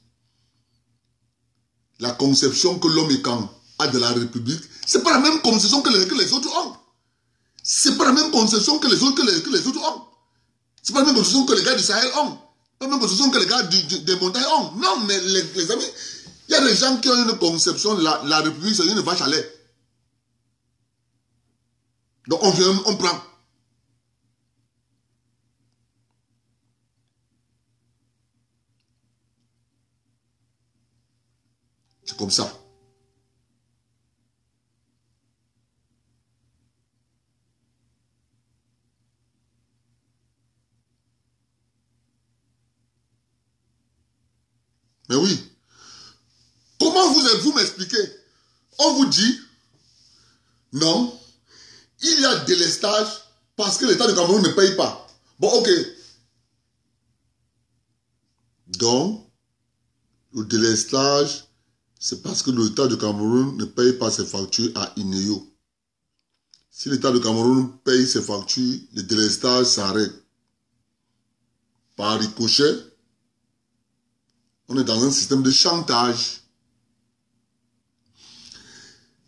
La conception que l'homme a de la République, c'est pas la même conception que les autres ont. C'est pas la même conception que les autres ont. C'est pas la même conception que les gars du Sahel ont. Pas la même conception que les gars des montagnes ont. Non, mais les amis, il y a des gens qui ont une conception de la République, c'est une vache à lait. Donc on vient, on prend. C'est comme ça. Mais oui, Quand vous m'expliquez, on vous dit, non, il y a délestage parce que l'État du Cameroun ne paye pas. Bon, ok. Donc, le délestage, c'est parce que l'État du Cameroun ne paye pas ses factures à INEO. Si l'État du Cameroun paye ses factures, le délestage s'arrête. Par ricochet, on est dans un système de chantage.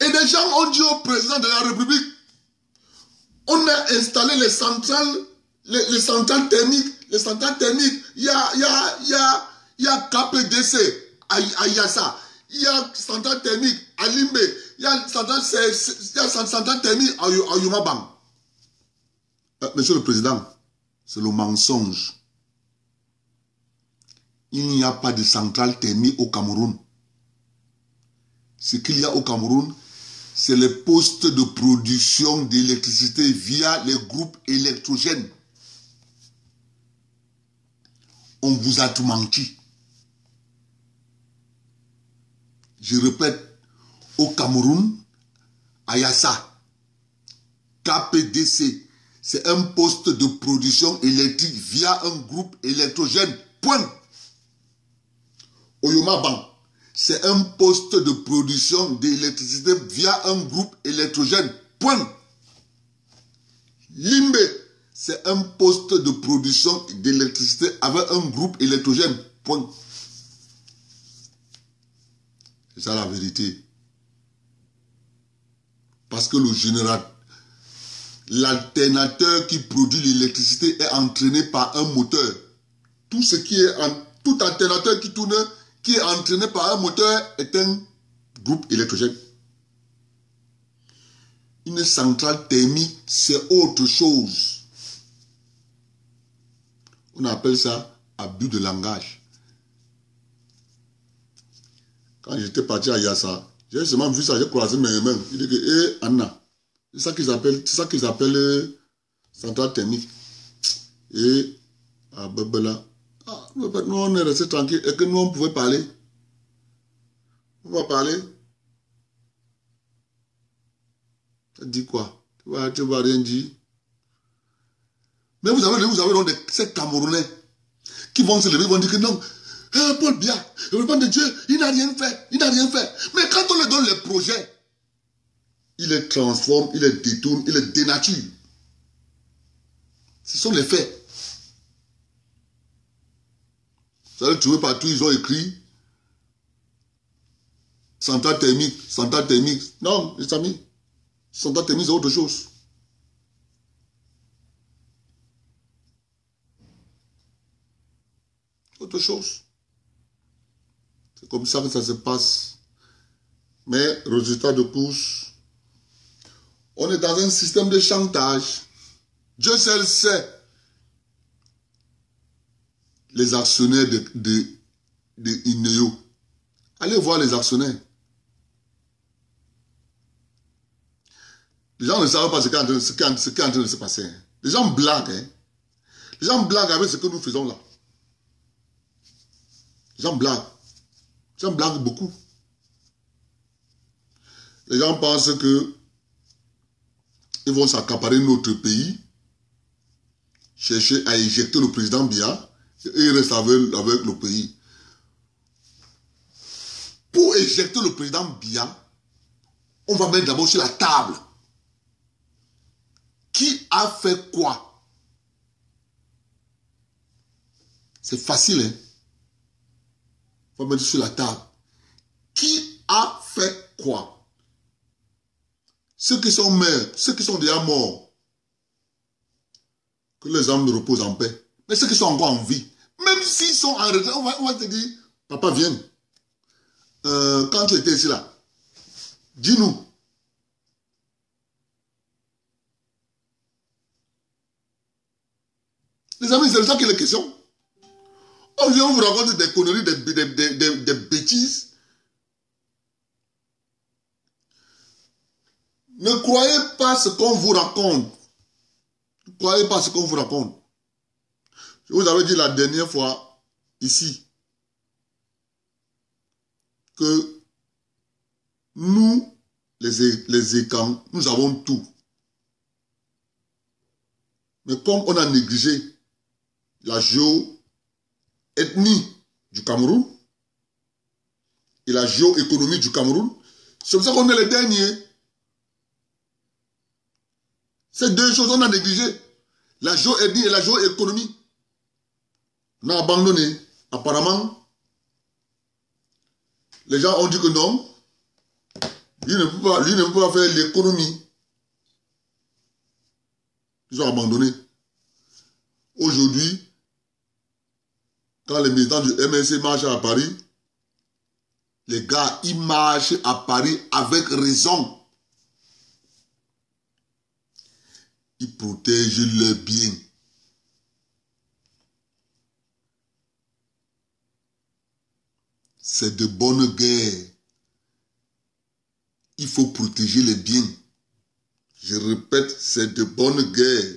Et des gens ont dit au président de la République, on a installé les centrales thermiques. Les centrales thermiques, il y a KPDC à Yassa. Il y a centrale thermique à Limbe. Il y a centrale thermique à Yumabang. Monsieur le Président, c'est le mensonge. Il n'y a pas de centrale thermique au Cameroun. Ce qu'il y a au Cameroun, c'est les postes de production d'électricité via les groupes électrogènes. On vous a tout menti. Je répète, au Cameroun, à Yassa, KPDC, c'est un poste de production électrique via un groupe électrogène. Point. Oyomabang, c'est un poste de production d'électricité via un groupe électrogène. Point. Limbe, c'est un poste de production d'électricité avec un groupe électrogène. Point. C'est ça la vérité. Parce que le générateur, l'alternateur qui produit l'électricité est entraîné par un moteur. Tout alternateur qui tourne, qui est entraîné par un moteur, est un groupe électrogène. Une centrale thermique, c'est autre chose. On appelle ça abus de langage. Quand j'étais parti à Yassa, j'ai seulement vu ça, j'ai croisé mes mains. Il dit que, Anna, c'est ça qu'ils appellent centrale thermique. Et à Babela, nous on est resté tranquille et que nous on pouvait parler. On va parler. Ça dit quoi? Tu vas rien dire. Mais vous avez donc ces Camerounais qui vont se lever, ils vont dire que non, Paul Biya, le plan de Dieu, il n'a rien fait, Mais quand on lui donne les projets, il les transforme, il les détourne, il les dénature. Ce sont les faits. Vous allez trouver partout, ils ont écrit centrale thermique. Non, les amis, centrale thermique, c'est autre chose. Autre chose. C'est comme ça que ça se passe. Mais, résultat de course, on est dans un système de chantage. Dieu seul sait. Les actionnaires de INEO. Allez voir les actionnaires. Les gens ne savent pas ce qui est en train de se passer. Les gens blaguent. Hein. Les gens blaguent avec ce que nous faisons là. Les gens blaguent. Les gens blaguent beaucoup. Les gens pensent que ils vont s'accaparer notre pays, chercher à éjecter le président Biya, et ils restent avec le pays. Pour éjecter le président Biya, on va mettre d'abord sur la table. Qui a fait quoi? C'est facile, hein? On va mettre sur la table. Qui a fait quoi? Ceux qui sont morts, ceux qui sont déjà morts, que les âmes reposent en paix. Mais ceux qui sont encore en vie, même s'ils sont en retraite, on va te dire, papa, viens. Quand tu étais ici là, dis-nous. Les amis, c'est de ça qu'il est question. On vient vous raconter des conneries, des bêtises. Ne croyez pas ce qu'on vous raconte. Ne croyez pas ce qu'on vous raconte. Je vous avais dit la dernière fois, ici, que Nous, les écans, nous avons tout. Mais comme on a négligé la géo-ethnie du Cameroun et la géo-économie du Cameroun, c'est pour ça qu'on est les derniers. Ces deux choses, on a négligé. La géo-ethnie et la géo-économie. On a abandonné. Apparemment, les gens ont dit que non, lui ne peut pas faire l'économie. Ils ont abandonné. Aujourd'hui, quand les militants du MLC marchent à Paris, les gars, ils marchent à Paris avec raison. Ils protègent leurs biens. C'est de bonne guerre. Il faut protéger les biens. Je répète, c'est de bonne guerre.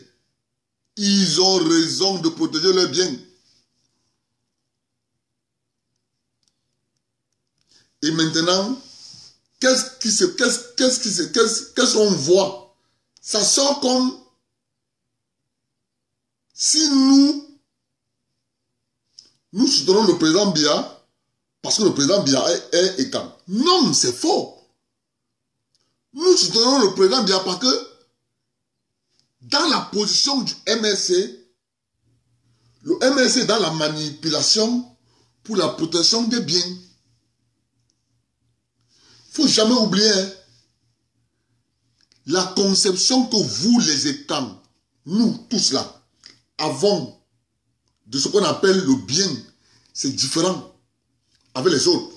Ils ont raison de protéger leurs biens. Et maintenant, qu'est-ce qu'on voit? Ça sort comme si nous soutenons le président Biya parce que le président Biya est écam. Non, c'est faux. Nous soutenons le président Biya parce que dans la position du MLC, le MLC est dans la manipulation pour la protection des biens. Il ne faut jamais oublier la conception que vous, les écans, nous tous là, avons de ce qu'on appelle le bien. C'est différent avec les autres.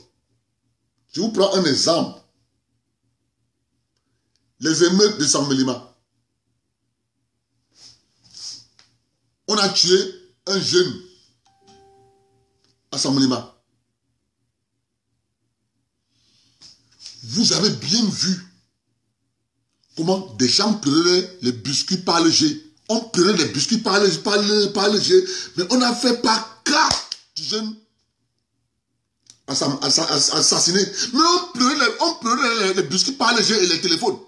Je vous prends un exemple. Les émeutes de Saint-Mélima. On a tué un jeune à Saint-Mélima. Vous avez bien vu comment des gens pleuraient les biscuits par le jet. On pleurait les biscuits par le jet, mais on n'a fait pas cas du jeune assassiné. Mais on pleurait les biscuits par le jet et les téléphones.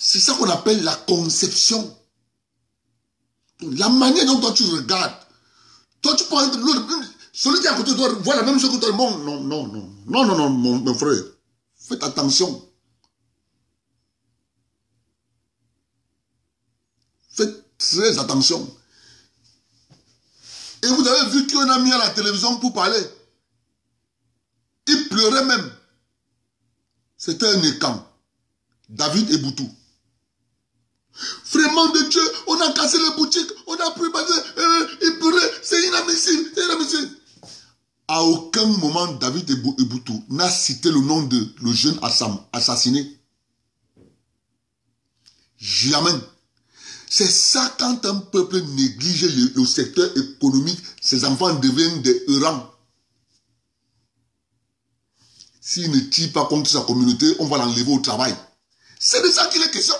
C'est ça qu'on appelle la conception. La manière dont toi tu regardes. Toi tu parles de l'autre. Celui qui est à côté de toi voit la même chose que toi. Non, mon frère. Faites attention. Faites très attention. Et vous avez vu qu'on a mis à la télévision pour parler. Il pleurait même. C'était un écam. David Eboutou. Vraiment de Dieu, on a cassé les boutiques, on a pris, il pleurait, c'est inadmissible, c'est inadmissible. À aucun moment, David Eboutou n'a cité le nom de le jeune assassiné. Jamais. C'est ça quand un peuple néglige le secteur économique, ses enfants deviennent des errants. S'il ne tire pas contre sa communauté, on va l'enlever au travail. C'est de ça qu'il est question.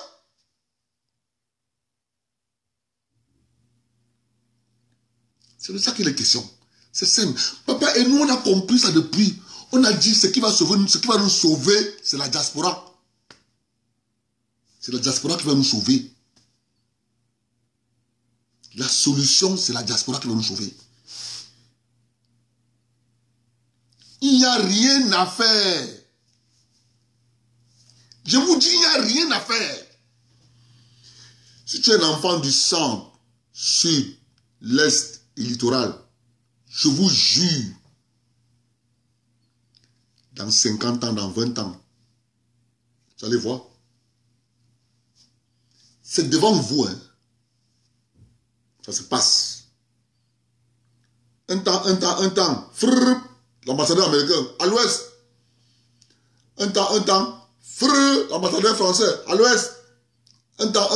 C'est de ça qu'il est question. C'est simple. Papa, et nous, on a compris ça depuis. On a dit ce qui va nous sauver, c'est la diaspora. C'est la diaspora qui va nous sauver. La solution, c'est la diaspora qui va nous sauver. Il n'y a rien à faire. Je vous dis, il n'y a rien à faire. Si tu es un enfant du centre, sud, l'est et littoral, je vous jure, dans 50 ans, dans 20 ans, vous allez voir. C'est devant vous, hein. Ça se passe. Un temps, l'ambassadeur américain, à l'ouest. Un temps, l'ambassadeur français, à l'ouest. Un temps,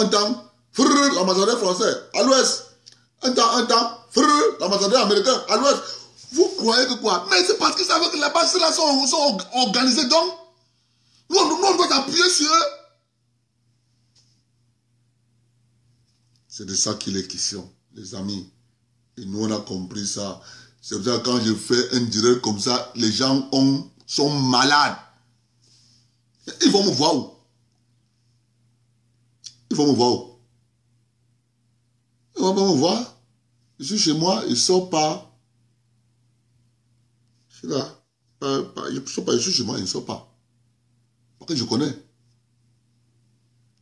l'ambassadeur français, à l'ouest. Un temps, l'ambassadeur américain, à l'ouest. Vous croyez que quoi? Mais c'est parce qu'ils savent que là-bas, ceux-là sont organisés, donc. Nous, on doit appuyer sur eux. C'est de ça qu'il est question, les amis. Et nous, on a compris ça. C'est pour ça que quand je fais un direct comme ça, les gens sont malades. Ils vont me voir où? Ils vont me voir où? Ils vont pas me voir. Je suis chez moi, ils ne sortent pas. Je suis là. Je suis chez moi, ils ne sortent pas. Parce que je connais.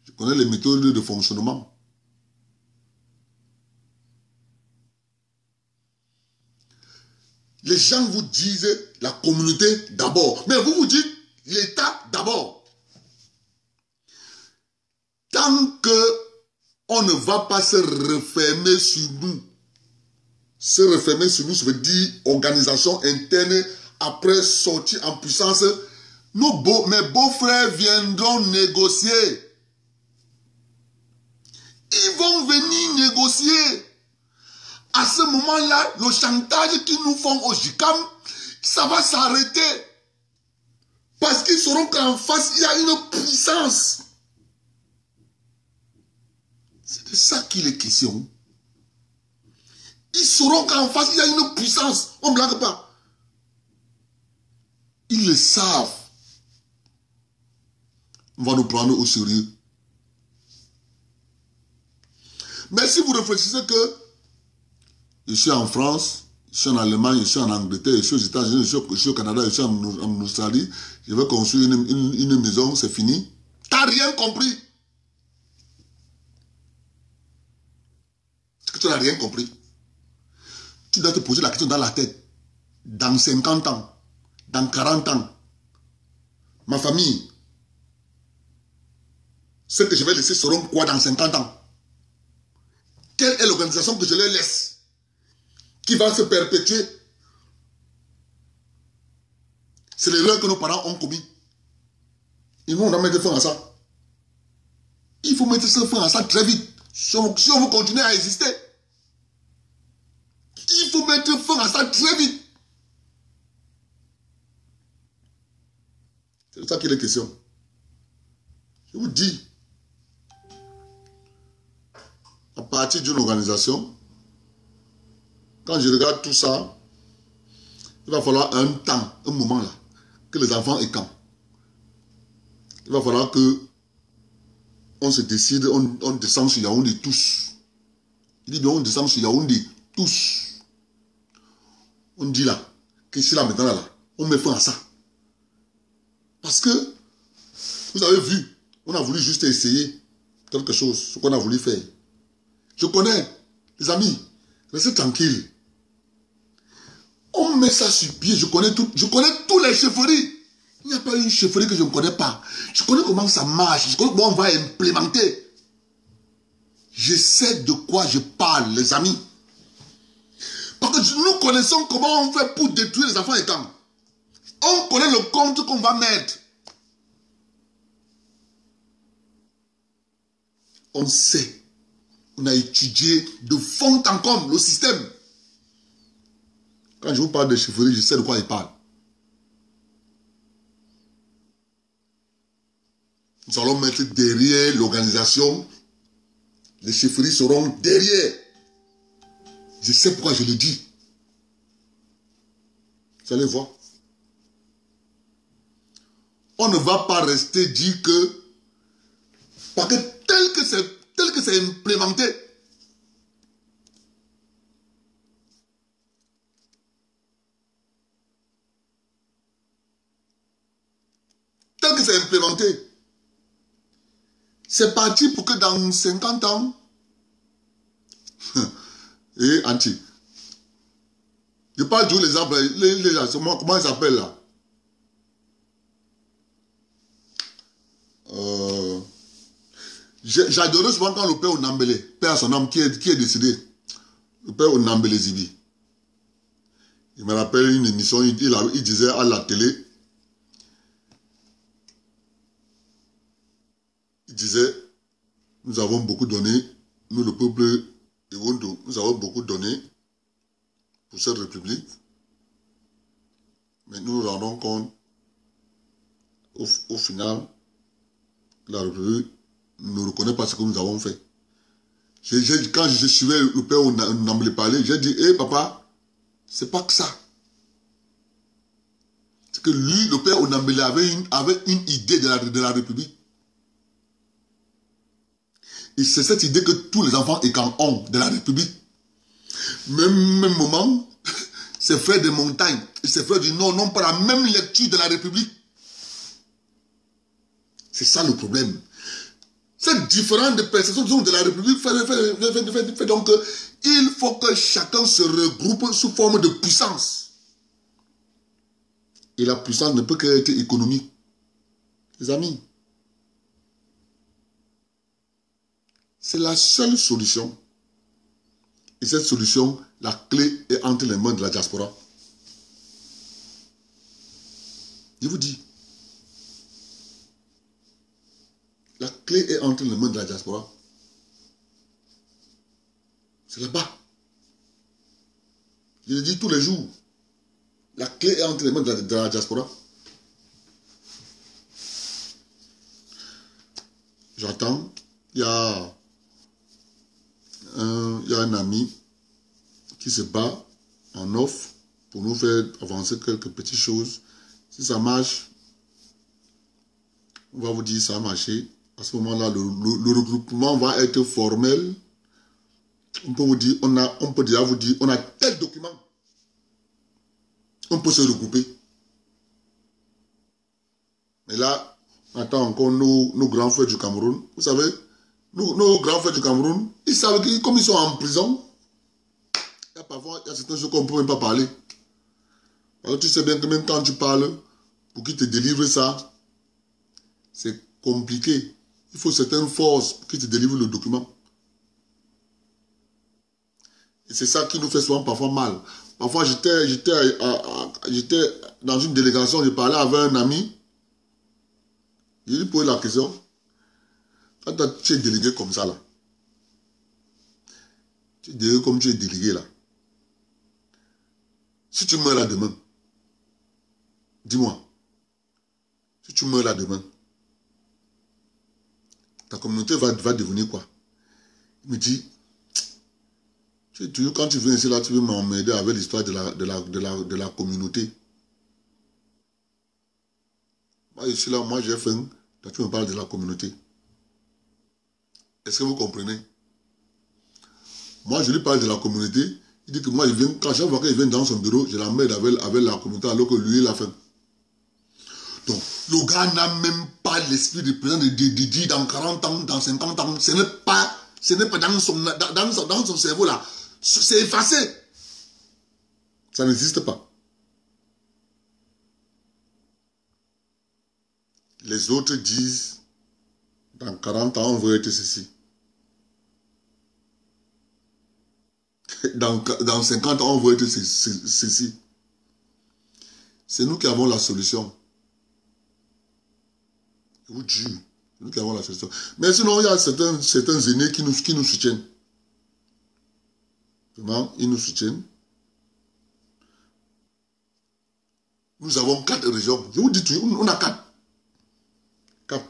Je connais les méthodes de fonctionnement. Les gens vous disent la communauté d'abord. Mais vous vous dites l'État d'abord. Tant qu'on ne va pas se refermer sur nous. Se refermer sur nous, ça veut dire organisation interne. Après sortir en puissance, mes beaux-frères viendront négocier. Ils vont venir négocier. À ce moment-là, le chantage qu'ils nous font au JICAM, ça va s'arrêter. Parce qu'ils sauront qu'en face, il y a une puissance. C'est de ça qu'il est question. Ils sauront qu'en face, il y a une puissance. On ne blague pas. Ils le savent. On va nous prendre au sérieux. Mais si vous réfléchissez que je suis en France, je suis en Allemagne, je suis en Angleterre, je suis aux États-Unis, je suis au Canada, je suis en Australie, je vais construire une maison, c'est fini. Tu n'as rien compris. Tu n'as rien compris. Tu dois te poser la question dans la tête. Dans 50 ans, dans 40 ans, ma famille, ce que je vais laisser seront quoi dans 50 ans? Quelle est l'organisation que je les laisse? Qui va se perpétuer? C'est l'erreur que nos parents ont commis. Et nous, on doit mettre fin à ça. Il faut mettre fin à ça très vite. Si on veut continuer à exister. Il faut mettre fin à ça très vite. C'est de ça qu'il est question. Je vous dis, à partir d'une organisation, quand je regarde tout ça, il va falloir un temps, un moment là, que les enfants aient quand. Il va falloir que on se décide, on descend sur Yaoundé tous. Il dit bien, on descend sur Yaoundé tous. On dit là, que c'est là maintenant là, on met fin à ça. Parce que, vous avez vu, on a voulu juste essayer quelque chose, ce qu'on a voulu faire. Je connais, les amis, restez tranquilles. On met ça sur pied, je connais tous les chefferies. Il n'y a pas une chefferie que je ne connais pas. Je connais comment ça marche, je connais comment on va implémenter. Je sais de quoi je parle, les amis. Parce que nous connaissons comment on fait pour détruire les enfants étants. On connaît le compte qu'on va mettre. On sait. On a étudié de fond en comble le système. Quand je vous parle de chefferie, je sais de quoi il parle. Nous allons mettre derrière l'organisation. Les chefferies seront derrière. Je sais pourquoi je le dis. Vous allez voir. On ne va pas rester dire que, parce que tel que c'est implémenté, c'est parti pour que dans 50 ans, et Anti, je parle de les arbres, comment ils s'appellent là? J'adorais souvent quand le père Onambele, père à son âme, qui est décédé, le père Onambele Zibi. Il me rappelle une émission, il disait à la télé, il disait, nous avons beaucoup donné, nous le peuple Iwondo, nous avons beaucoup donné pour cette république, mais nous nous rendons compte, au final, la république ne reconnaît pas ce que nous avons fait. Quand je suivais le père Onambele parler, j'ai dit, hé papa, c'est pas que ça. C'est que lui, le père Onambele avait une idée de la République. Et c'est cette idée que tous les enfants écans ont de la République. Même moment, ses frères des montagnes et ses frères du Nord n'ont pas la même lecture de la République. C'est ça le problème. Cette différence de perception de la République fait donc qu'il faut que chacun se regroupe sous forme de puissance. Et la puissance ne peut qu'être économique. Les amis, c'est la seule solution. Et cette solution, la clé est entre les mains de la diaspora. Je vous dis. La clé est entre les mains de la diaspora. C'est là-bas. Je le dis tous les jours. La clé est entre les mains de la diaspora. J'entends, il y a un ami qui se bat en offre pour nous faire avancer quelques petites choses. Si ça marche, on va vous dire ça a marché. À ce moment-là, le regroupement va être formel. On peut vous dire, on peut déjà vous dire, on a tel document. On peut se regrouper. Mais là, on attend encore nos grands frères du Cameroun. Vous savez, nos grands frères du Cameroun, ils savent que comme ils sont en prison, parfois, il y a certaines choses qu'on ne peut même pas parler. Alors tu sais bien que même quand tu parles, pour qu'ils te délivrent ça, c'est compliqué. Il faut certaines forces pour qu'ils te délivrent le document. Et c'est ça qui nous fait souvent parfois mal. Parfois, j'étais dans une délégation, je parlais avec un ami. Je lui posais la question. Quand tu es délégué comme ça, là, tu es délégué comme tu es délégué, là. Si tu meurs là demain, dis-moi, si tu meurs là demain, ta communauté va devenir quoi? Il me dit, quand tu viens ici là, tu veux m'emmerder avec l'histoire de la communauté. Moi, je suis là, moi j'ai faim, toi tu me parles de la communauté. Est-ce que vous comprenez? Moi, je lui parle de la communauté. Il dit que moi, quand chaque fois qu'il vient dans son bureau, je l'emmène avec la communauté alors que lui, il a faim. Donc, le gars n'a même pas l'esprit de présent de dire dans 40 ans, dans 50 ans. Ce n'est pas dans son cerveau là. C'est effacé. Ça n'existe pas. Les autres disent, dans 40 ans, on veut être ceci. Dans 50 ans, on veut être ceci. C'est nous qui avons la solution. Je vous jure, c'est nous qui avons la solution. Mais sinon, il y a certains aînés qui nous soutiennent. Vraiment, ils nous soutiennent. Nous avons 4 régions. Je vous dis tout, on a 4. 4.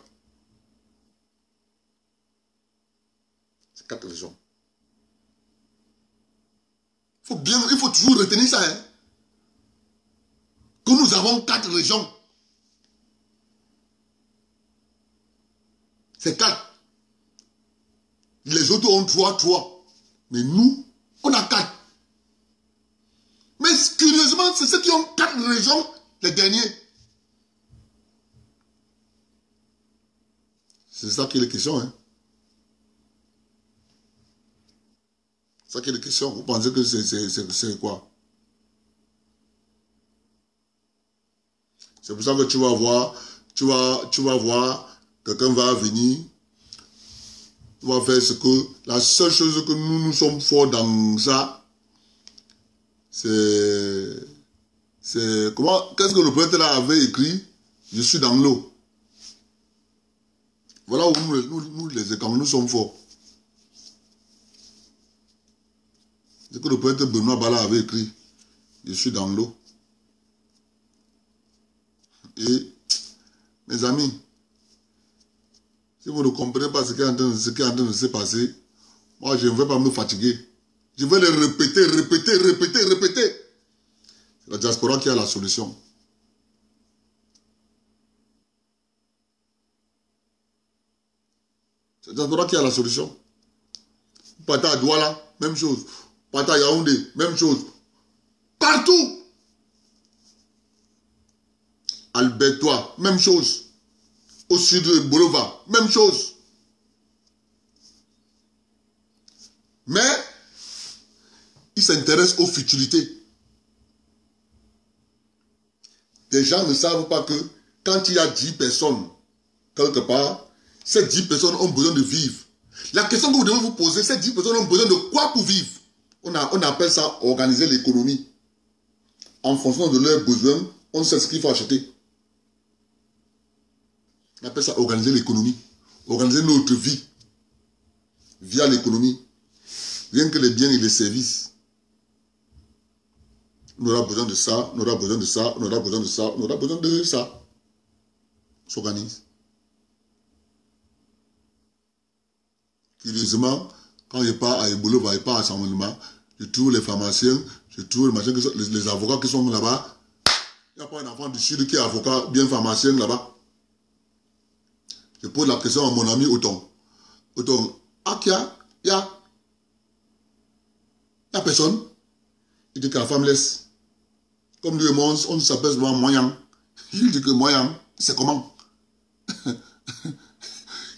C'est 4 régions. Il faut toujours retenir ça. Hein? Que nous avons 4 régions. C'est 4. Les autres ont 3. Mais nous, on a 4. Mais curieusement, c'est ceux qui ont 4 régions, les derniers. C'est ça qui est la question. Hein? C'est ça qui est la question. Vous pensez que c'est quoi? C'est pour ça que tu vas voir, quelqu'un va venir, on va faire ce que, la seule chose que nous sommes forts dans ça, c'est comment, qu'est-ce que le prêtre là avait écrit? Je suis dans l'eau. Voilà où nous les écrans, nous sommes forts. C'est que le prêtre Benoît Bala avait écrit, je suis dans l'eau. Et, mes amis, si vous ne comprenez pas ce qui est en train de se passer, moi je ne vais pas me fatiguer. Je vais le répéter. C'est la diaspora qui a la solution. C'est Diaspora qui a la solution. Partez à Douala, même chose. Partez à Yaoundé, même chose. Partout. Albertois, même chose. Au sud de Bolova, même chose. Mais, ils s'intéressent aux futilités. Les gens ne savent pas que quand il y a 10 personnes, quelque part, ces 10 personnes ont besoin de vivre. La question que vous devez vous poser, ces 10 personnes ont besoin de quoi pour vivre? On appelle ça organiser l'économie. En fonction de leurs besoins, on sait ce qu'il faut acheter. On appelle ça organiser l'économie. Organiser notre vie via l'économie. Rien que les biens et les services. On aura besoin de ça, on aura besoin de ça, on aura besoin de ça, on aura besoin de ça. On s'organise. Curieusement, quand je pars à Ebolo, je pars à Saint-Moulima, je trouve les pharmaciens, je trouve les avocats qui sont là-bas. Il n'y a pas un enfant du Sud qui est avocat, bien pharmacien là-bas. Je pose la question à mon ami Oton. Oton, Akia, il y a personne. Il dit que la femme laisse. Comme lui et moi, on s'appelle souvent moyen. Il dit que moyen, c'est comment?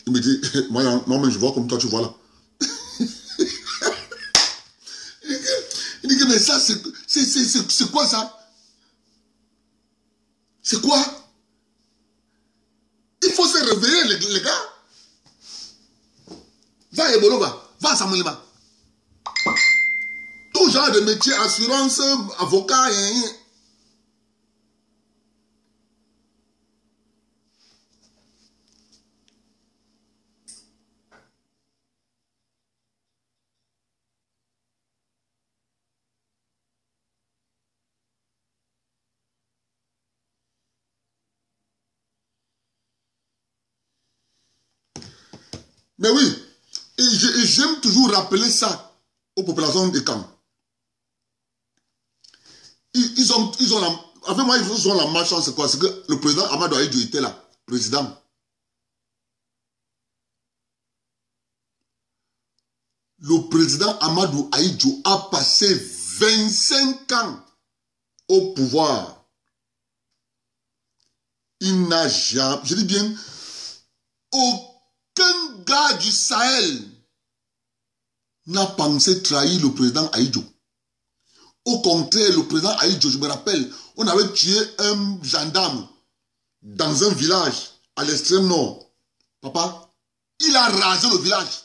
Il me dit, moyen, non mais je vois comme toi tu vois là. Il dit que mais ça, c'est quoi ça? C'est quoi? Il faut se réveiller les gars. Va à Ebolo, va à Saint-Moulima. Tout genre de métier, assurance, avocat, Mais oui, et j'aime toujours rappeler ça aux populations des camps. Ils ont la... Avec moi, ils ont la malchance, c'est quoi? C'est que le président Amadou Ahidjo était là, président. Le président Amadou Ahidjo a passé 25 ans au pouvoir. Il n'a jamais, je dis bien, aucun gars du Sahel n'a pensé trahir le président Ahidjo. Au contraire, le président Ahidjo, je me rappelle, on avait tué un gendarme dans un village à l'extrême nord. Papa, il a rasé le village.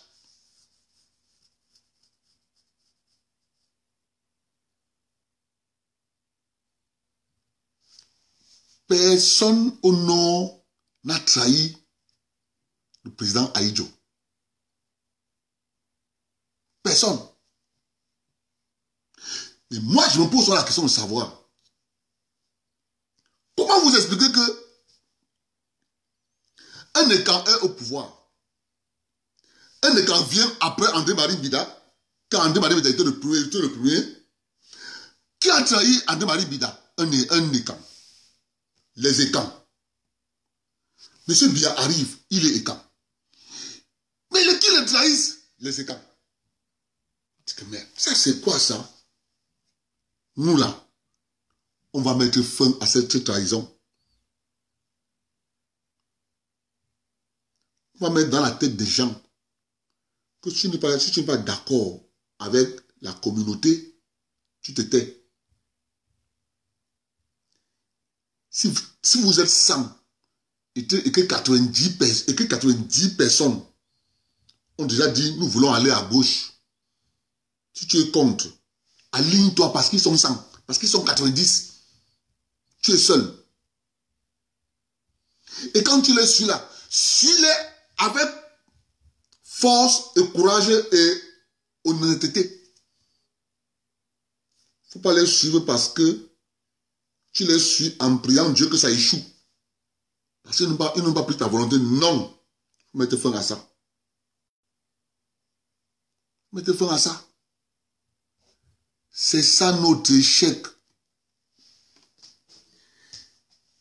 Personne au nord n'a trahi le président Ahidjo. Personne. Mais moi, je me pose la question de savoir. Comment vous expliquez que un Écan est au pouvoir? Un Écan vient après André-Marie Bida, quand André-Marie Bida était le premier, qui a trahi André-Marie Bida? Un Écan. Les Écans. Monsieur Biya arrive, il est Écan. Mais qui les trahissent? Les Écans. Mais ça, c'est quoi ça? Nous là, on va mettre fin à cette trahison. On va mettre dans la tête des gens que si tu n'es pas d'accord avec la communauté, tu te tais. Si vous êtes 100 et que 90 personnes ont déjà dit nous voulons aller à gauche, si tu es contre, aligne-toi parce qu'ils sont 100, parce qu'ils sont 90. Tu es seul. Et quand tu les suis là, suis-les avec force et courage et honnêteté. Il ne faut pas les suivre parce que tu les suis en priant Dieu que ça échoue. Parce qu'ils n'ont pas pris ta volonté. Non. Il faut mettre fin à ça. Mettez fin à ça. C'est ça notre échec.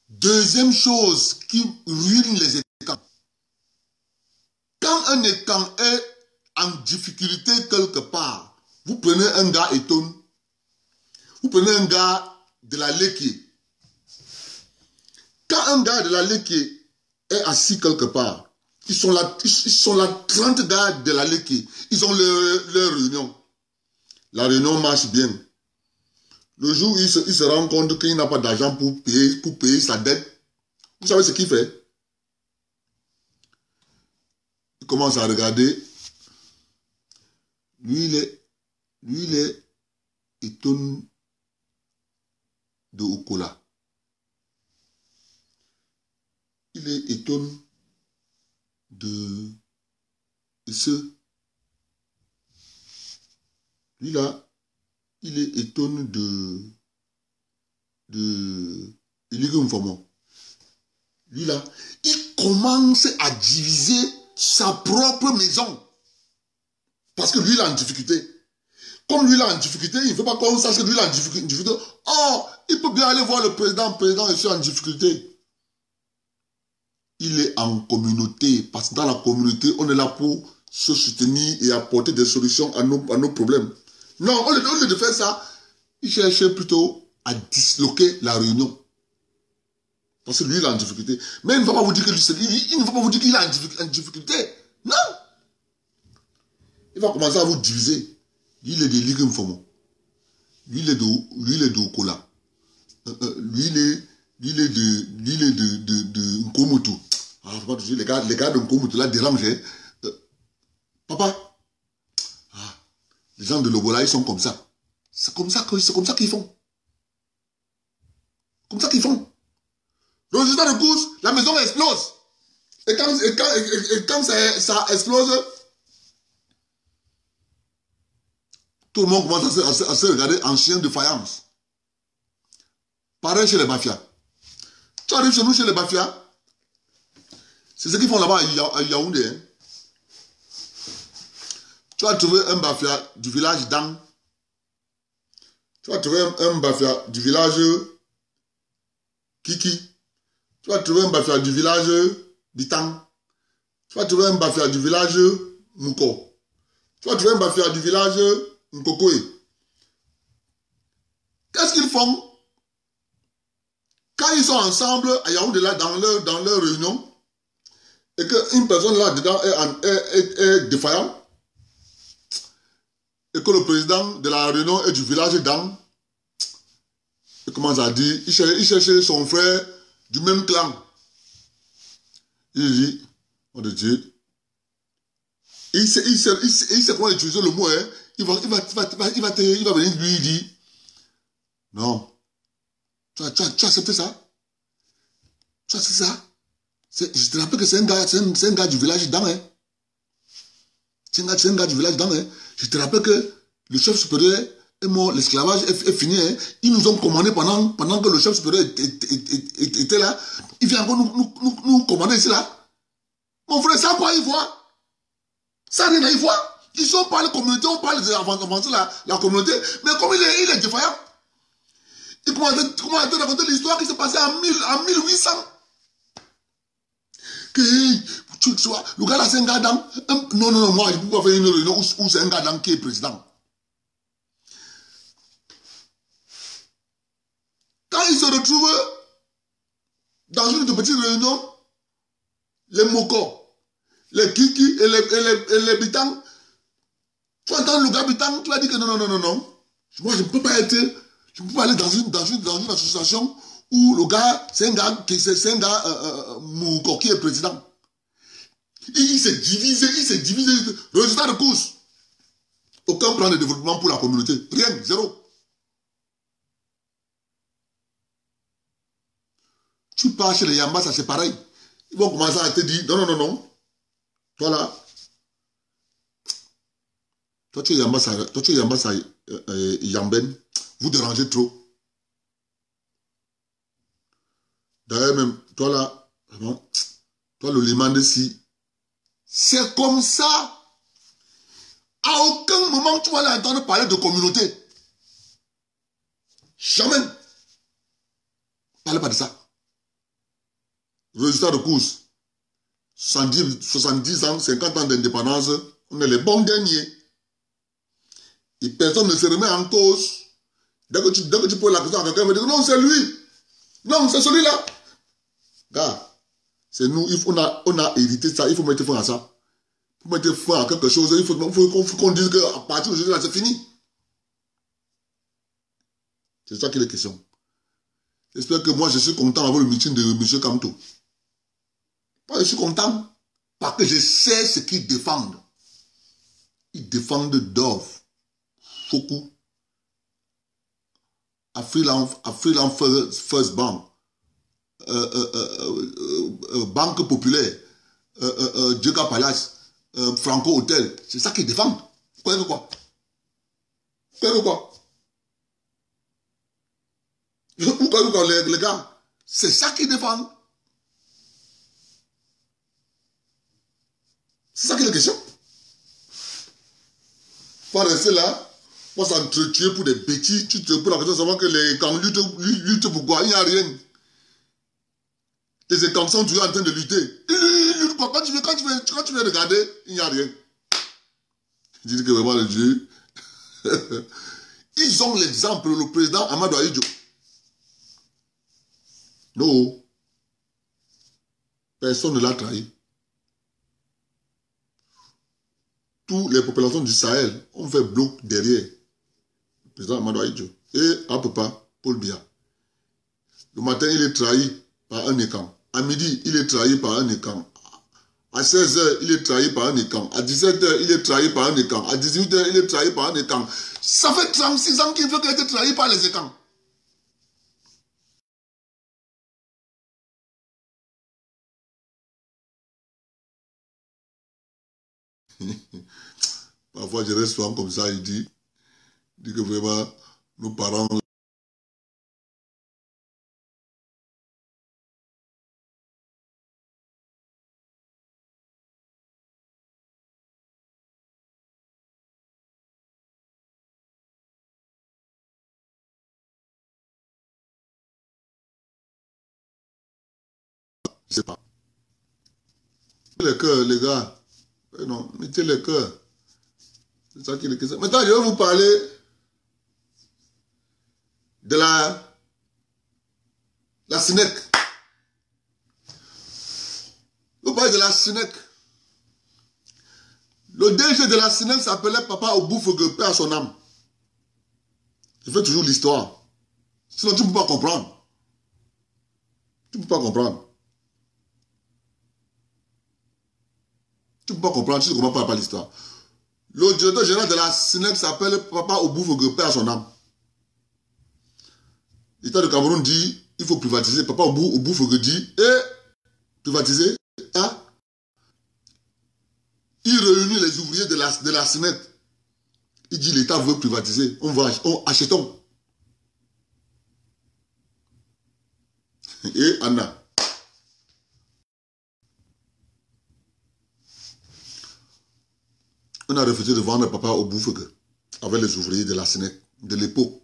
Deuxième chose qui ruine les États. Quand un étang est en difficulté quelque part, vous prenez un gars étonne, vous prenez un gars de la Léké. Quand un gars de la Léké est assis quelque part, ils sont là 30 gars de la Léké. Ils ont leur réunion. La réunion marche bien. Le jour où il se rend compte qu'il n'a pas d'argent pour payer sa dette, vous savez ce qu'il fait? Il commence à regarder. Lui, il est étonné de Okola. Il est étonné de ce. Lui là, il est étonné de lui là, il commence à diviser sa propre maison. Parce que lui, il est en difficulté. Comme lui, il est en difficulté, il ne veut pas qu'on sache que lui, il est en difficulté. Oh, il peut bien aller voir le président. Président, je suis en difficulté. Il est en communauté. Parce que dans la communauté, on est là pour se soutenir et apporter des solutions à nos problèmes. Non, au lieu de faire ça, il cherchait plutôt à disloquer la réunion. Parce que lui, il est en difficulté. Mais il ne va pas vous dire que il ne va pas vous dire qu'il est en difficulté. Non. Il va commencer à vous diviser. Lui, il est de Ligue Informo. Lui, il est de Okola. Lui, il est de Nkomoto. Alors, faut pas dire, les gars de Nkomoto là dérangent. Papa. Les gens de Lobola, ils sont comme ça. C'est comme ça qu'ils font. Comme ça qu'ils font. Le résultat de course, la maison explose. Et quand ça explose, tout le monde commence à se regarder en chien de faïence. Pareil chez les mafias. Tu arrives chez nous, chez les mafias, c'est ce qu'ils font là-bas à Yaoundé. Hein. Tu vas trouver un mafia du village d'Ang. Tu vas trouver un mafia du village Kiki. Tu vas trouver un mafia du village Bitang. Tu vas trouver un mafia du village Mouko. Tu vas trouver un mafia du village Nkokoé. Qu'est-ce qu'ils font? Quand ils sont ensemble à Yaoundé là dans leur réunion et qu'une personne là-dedans est défaillante et que le président de la réunion est du village d'Ang, il commence à dire, il cherchait son frère du même clan. Il dit, oh de Dieu, il sait comment utiliser le mot, hein. Il va venir lui dire, non, tu as accepté ça? Tu as accepté ça? Je te rappelle que c'est un gars du village d'Ang, hein. C'est un gars du village d'Ang, hein. Je te rappelle que le chef supérieur est mort, l'esclavage est fini, hein. Ils nous ont commandé pendant que le chef supérieur était là. Il vient encore nous commander ici là. Mon frère, ça quoi il voit? Ça rien à y voir. Ils sont pas la communauté, on parle d'avancer la communauté, mais comme il est défaillant, il commence à raconter l'histoire qui s'est passée en 1800. Tu vois, le gars là c'est un gars d'Ang. Non, moi je ne peux pas faire une réunion où c'est un gars d'Ang qui est président. Quand ils se retrouvent dans une petite réunion, les Moko, les Kiki et les Bitang, tu entends le gars Bitang, tu vas dire que non. Moi je ne peux pas aller dans une association où le gars, c'est un gars Moko qui est président. Il s'est divisé. Résultat de course. Aucun plan de développement pour la communauté. Rien, zéro. Tu pars chez les Yambassa, c'est pareil. Ils vont commencer à te dire, non. Toi là. Toi tu es Yambassa, Yamben. Vous dérangez trop. D'ailleurs même, toi là, vraiment, toi le liman de si. C'est comme ça. À aucun moment, tu vas l'entendre parler de communauté. Jamais. Parlez pas de ça. Résultat de course. 70 ans, 50 ans d'indépendance, on est les bons derniers. Et personne ne se remet en cause. Dès que tu poses la question à quelqu'un, il va dire non, c'est lui. Non, c'est celui-là. Gars, c'est nous, on a hérité ça, il faut mettre fin à ça. Pour mettre fin à quelque chose, il faut qu'on dise qu'à partir d'aujourd'hui, là, c'est fini. C'est ça qui est la question. J'espère que moi, je suis content d'avoir le meeting de M. Kamto. Moi, je suis content parce que je sais ce qu'ils défendent. Ils défendent Dove, Foku, Afriland First Bank, Banque Populaire, Djeka Palace, Franco Hotel. C'est ça qu'ils défendent. Quoi? Les gars, c'est ça qu'ils défendent. C'est ça qui est la question. Pas rester là, pas s'entretuer pour des bêtises. Tu te poses la question de savoir que les camps luttent pourquoi? Il n'y a rien. Les camps sont toujours en train de lutter. Ils luttent quoi? Quand tu viens regarder, il n'y a rien. Je dis que vraiment le Dieu. Ils ont l'exemple, le président Amadou Ahidjo. Non. Personne ne l'a trahi. Toutes les populations du Sahel ont fait bloc derrière le président Amadou Ahidjo. Et à Papa, Paul Biya. Le matin, il est trahi par un écran. À midi, il est trahi par un écran. À 16h, il est trahi par un écran. À 17h, il est trahi par un écran. À 18h, il est trahi par un écran. Ça fait 36 ans qu'il veut qu'il ait été trahi par les écrans. Parfois, je reste souvent comme ça, il dit que vraiment, nos parents... Je sais pas. Les cœurs, les gars. Non, mettez les cœurs. C'est ça qui est le question. Maintenant, je vais vous parler de la SNEC. Vous parlez de la SNEC. Le DG de la SNEC s'appelait Papa Oboufege, paix à son âme. Je fais toujours l'histoire. Sinon, tu ne peux pas comprendre. Tu ne peux pas comprendre. Tu ne peux pas comprendre, tu ne comprends pas l'histoire. Le directeur général de la SNEC s'appelle Papa Oboufege, paix à son âme. L'État de Cameroun dit, il faut privatiser. Papa Oboufege dit, privatiser, hein? Il réunit les ouvriers de la SNEC. Il dit, l'État veut privatiser. Achetons. Et Anna. On a refusé de vendre Papa Oboufege avec les ouvriers de la SNEC de l'époque.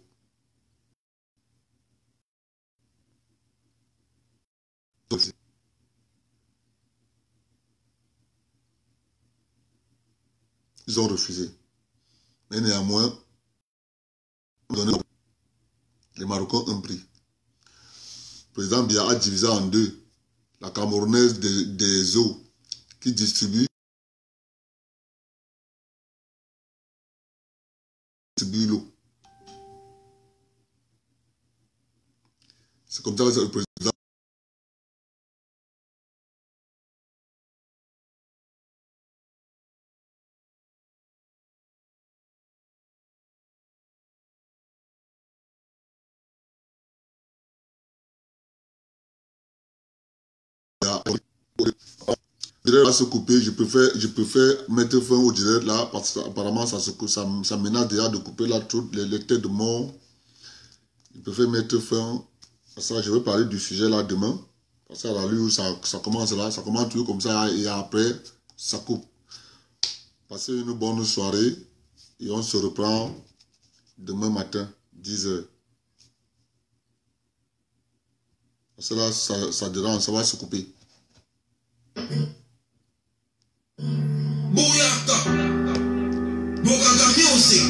Ils ont refusé. Mais néanmoins, les Marocains ont pris. Le président Biya a divisé en deux la Camerounaise des eaux qui distribue l'eau. C'est comme ça que le président va se couper. Je préfère mettre fin au direct là parce qu'apparemment ça menace déjà de couper là toutes les têtes de mort. Je préfère mettre fin à ça. Je vais parler du sujet là demain. Parce qu'à la lueur, ça commence là, ça commence toujours comme ça et après ça coupe. Passez une bonne soirée et on se reprend demain matin, 10h. Parce que là, ça dérange, ça va se couper. Bouyaka, Bogaga Music,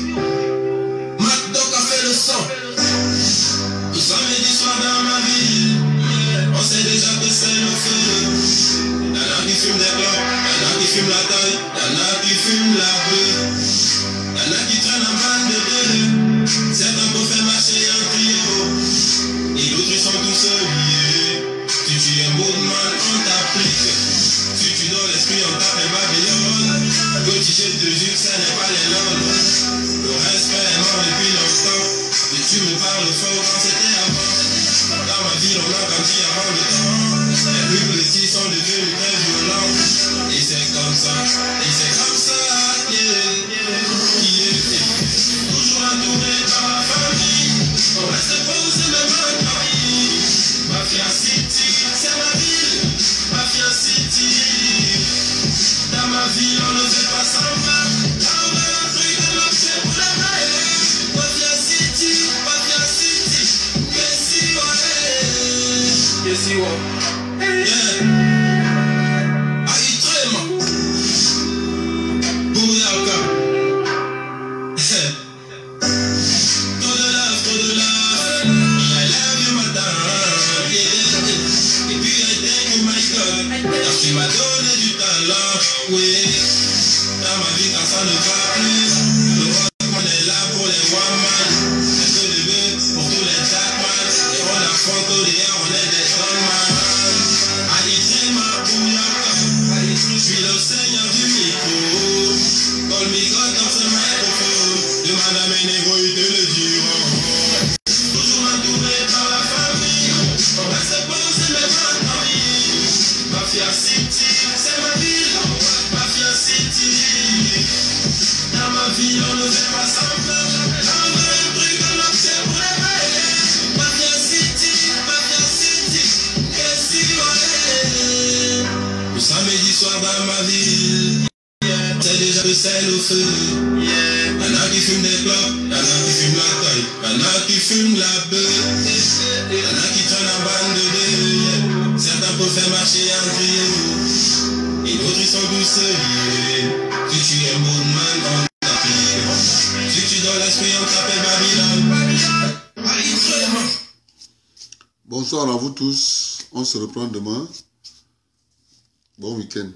Mac Doc a fait le son. Tout samedi soir dans ma ville, on sait déjà que c'est le feu. Y'en a qui fument des clopes, y'en a qui fument la taille, y'en a qui fument la bœuf. Y'en a qui traînent en bande de deux. Certains peuvent faire marcher un trio, et d'autres sont tous liés. Si tu es mouvement, on t'applique. Si tu donnes l'esprit, on t'appelle Babylone. Petit, je te jure, ce n'est pas les langues. Le respect est mort depuis longtemps. Et tu me parles fort quand c'était avant. Dans ma ville, on a grandi avant le temps. Les plus petits sont devenus très violents. Et c'est comme ça, toujours entouré par la famille. On reste posé même en famille. Mafia City, c'est ma ville. Mafia City. Dans ma ville, on ne fait pas semblant. Là, on a un truc de l'objet pour la maille. Mafia City. Yes, you are. Yeah. Aïtrema. Bouyaka. Trop de love. I love you, madame. Yeah. Et puis, I thank you, my God. Car tu m'as donné du talent. Oui. Dans ma vie, quand ça ne va plus. Le rock est là pour les one man. Un peu de bœuf pour tous les jackman. Et on affronte au dehors, on est des strongman. Aïtrema, Bouyaka. Je suis le seigneur du micro. Call me God dans ce microphone. Demande à mes négros, ils te le diront. Toujours entouré par la famille. On reste posé même en famille. Mafia City, c'est ma ville. Mafia City. Dans ma vie, on ne fait pas semblant. On veut un truc de l'objet pour les mailles. Mafia City. Qu'est-ce qu'il y a? Le samedi soir dans ma ville. C'est déjà que c'est le feu. Y'en a qui fument des clopes, y'en a qui fument la taille, y'en a qui fument la bœuf. Y'en a qui traînent en bande de deux. Certains peuvent faire marcher un trio, et d'autres ils sont tous liés. Si tu es mouvement, on t'applique. Si tu donnes l'esprit, on t'appelle Babylone. Bonsoir à vous tous. On se reprend demain. Bon week-end.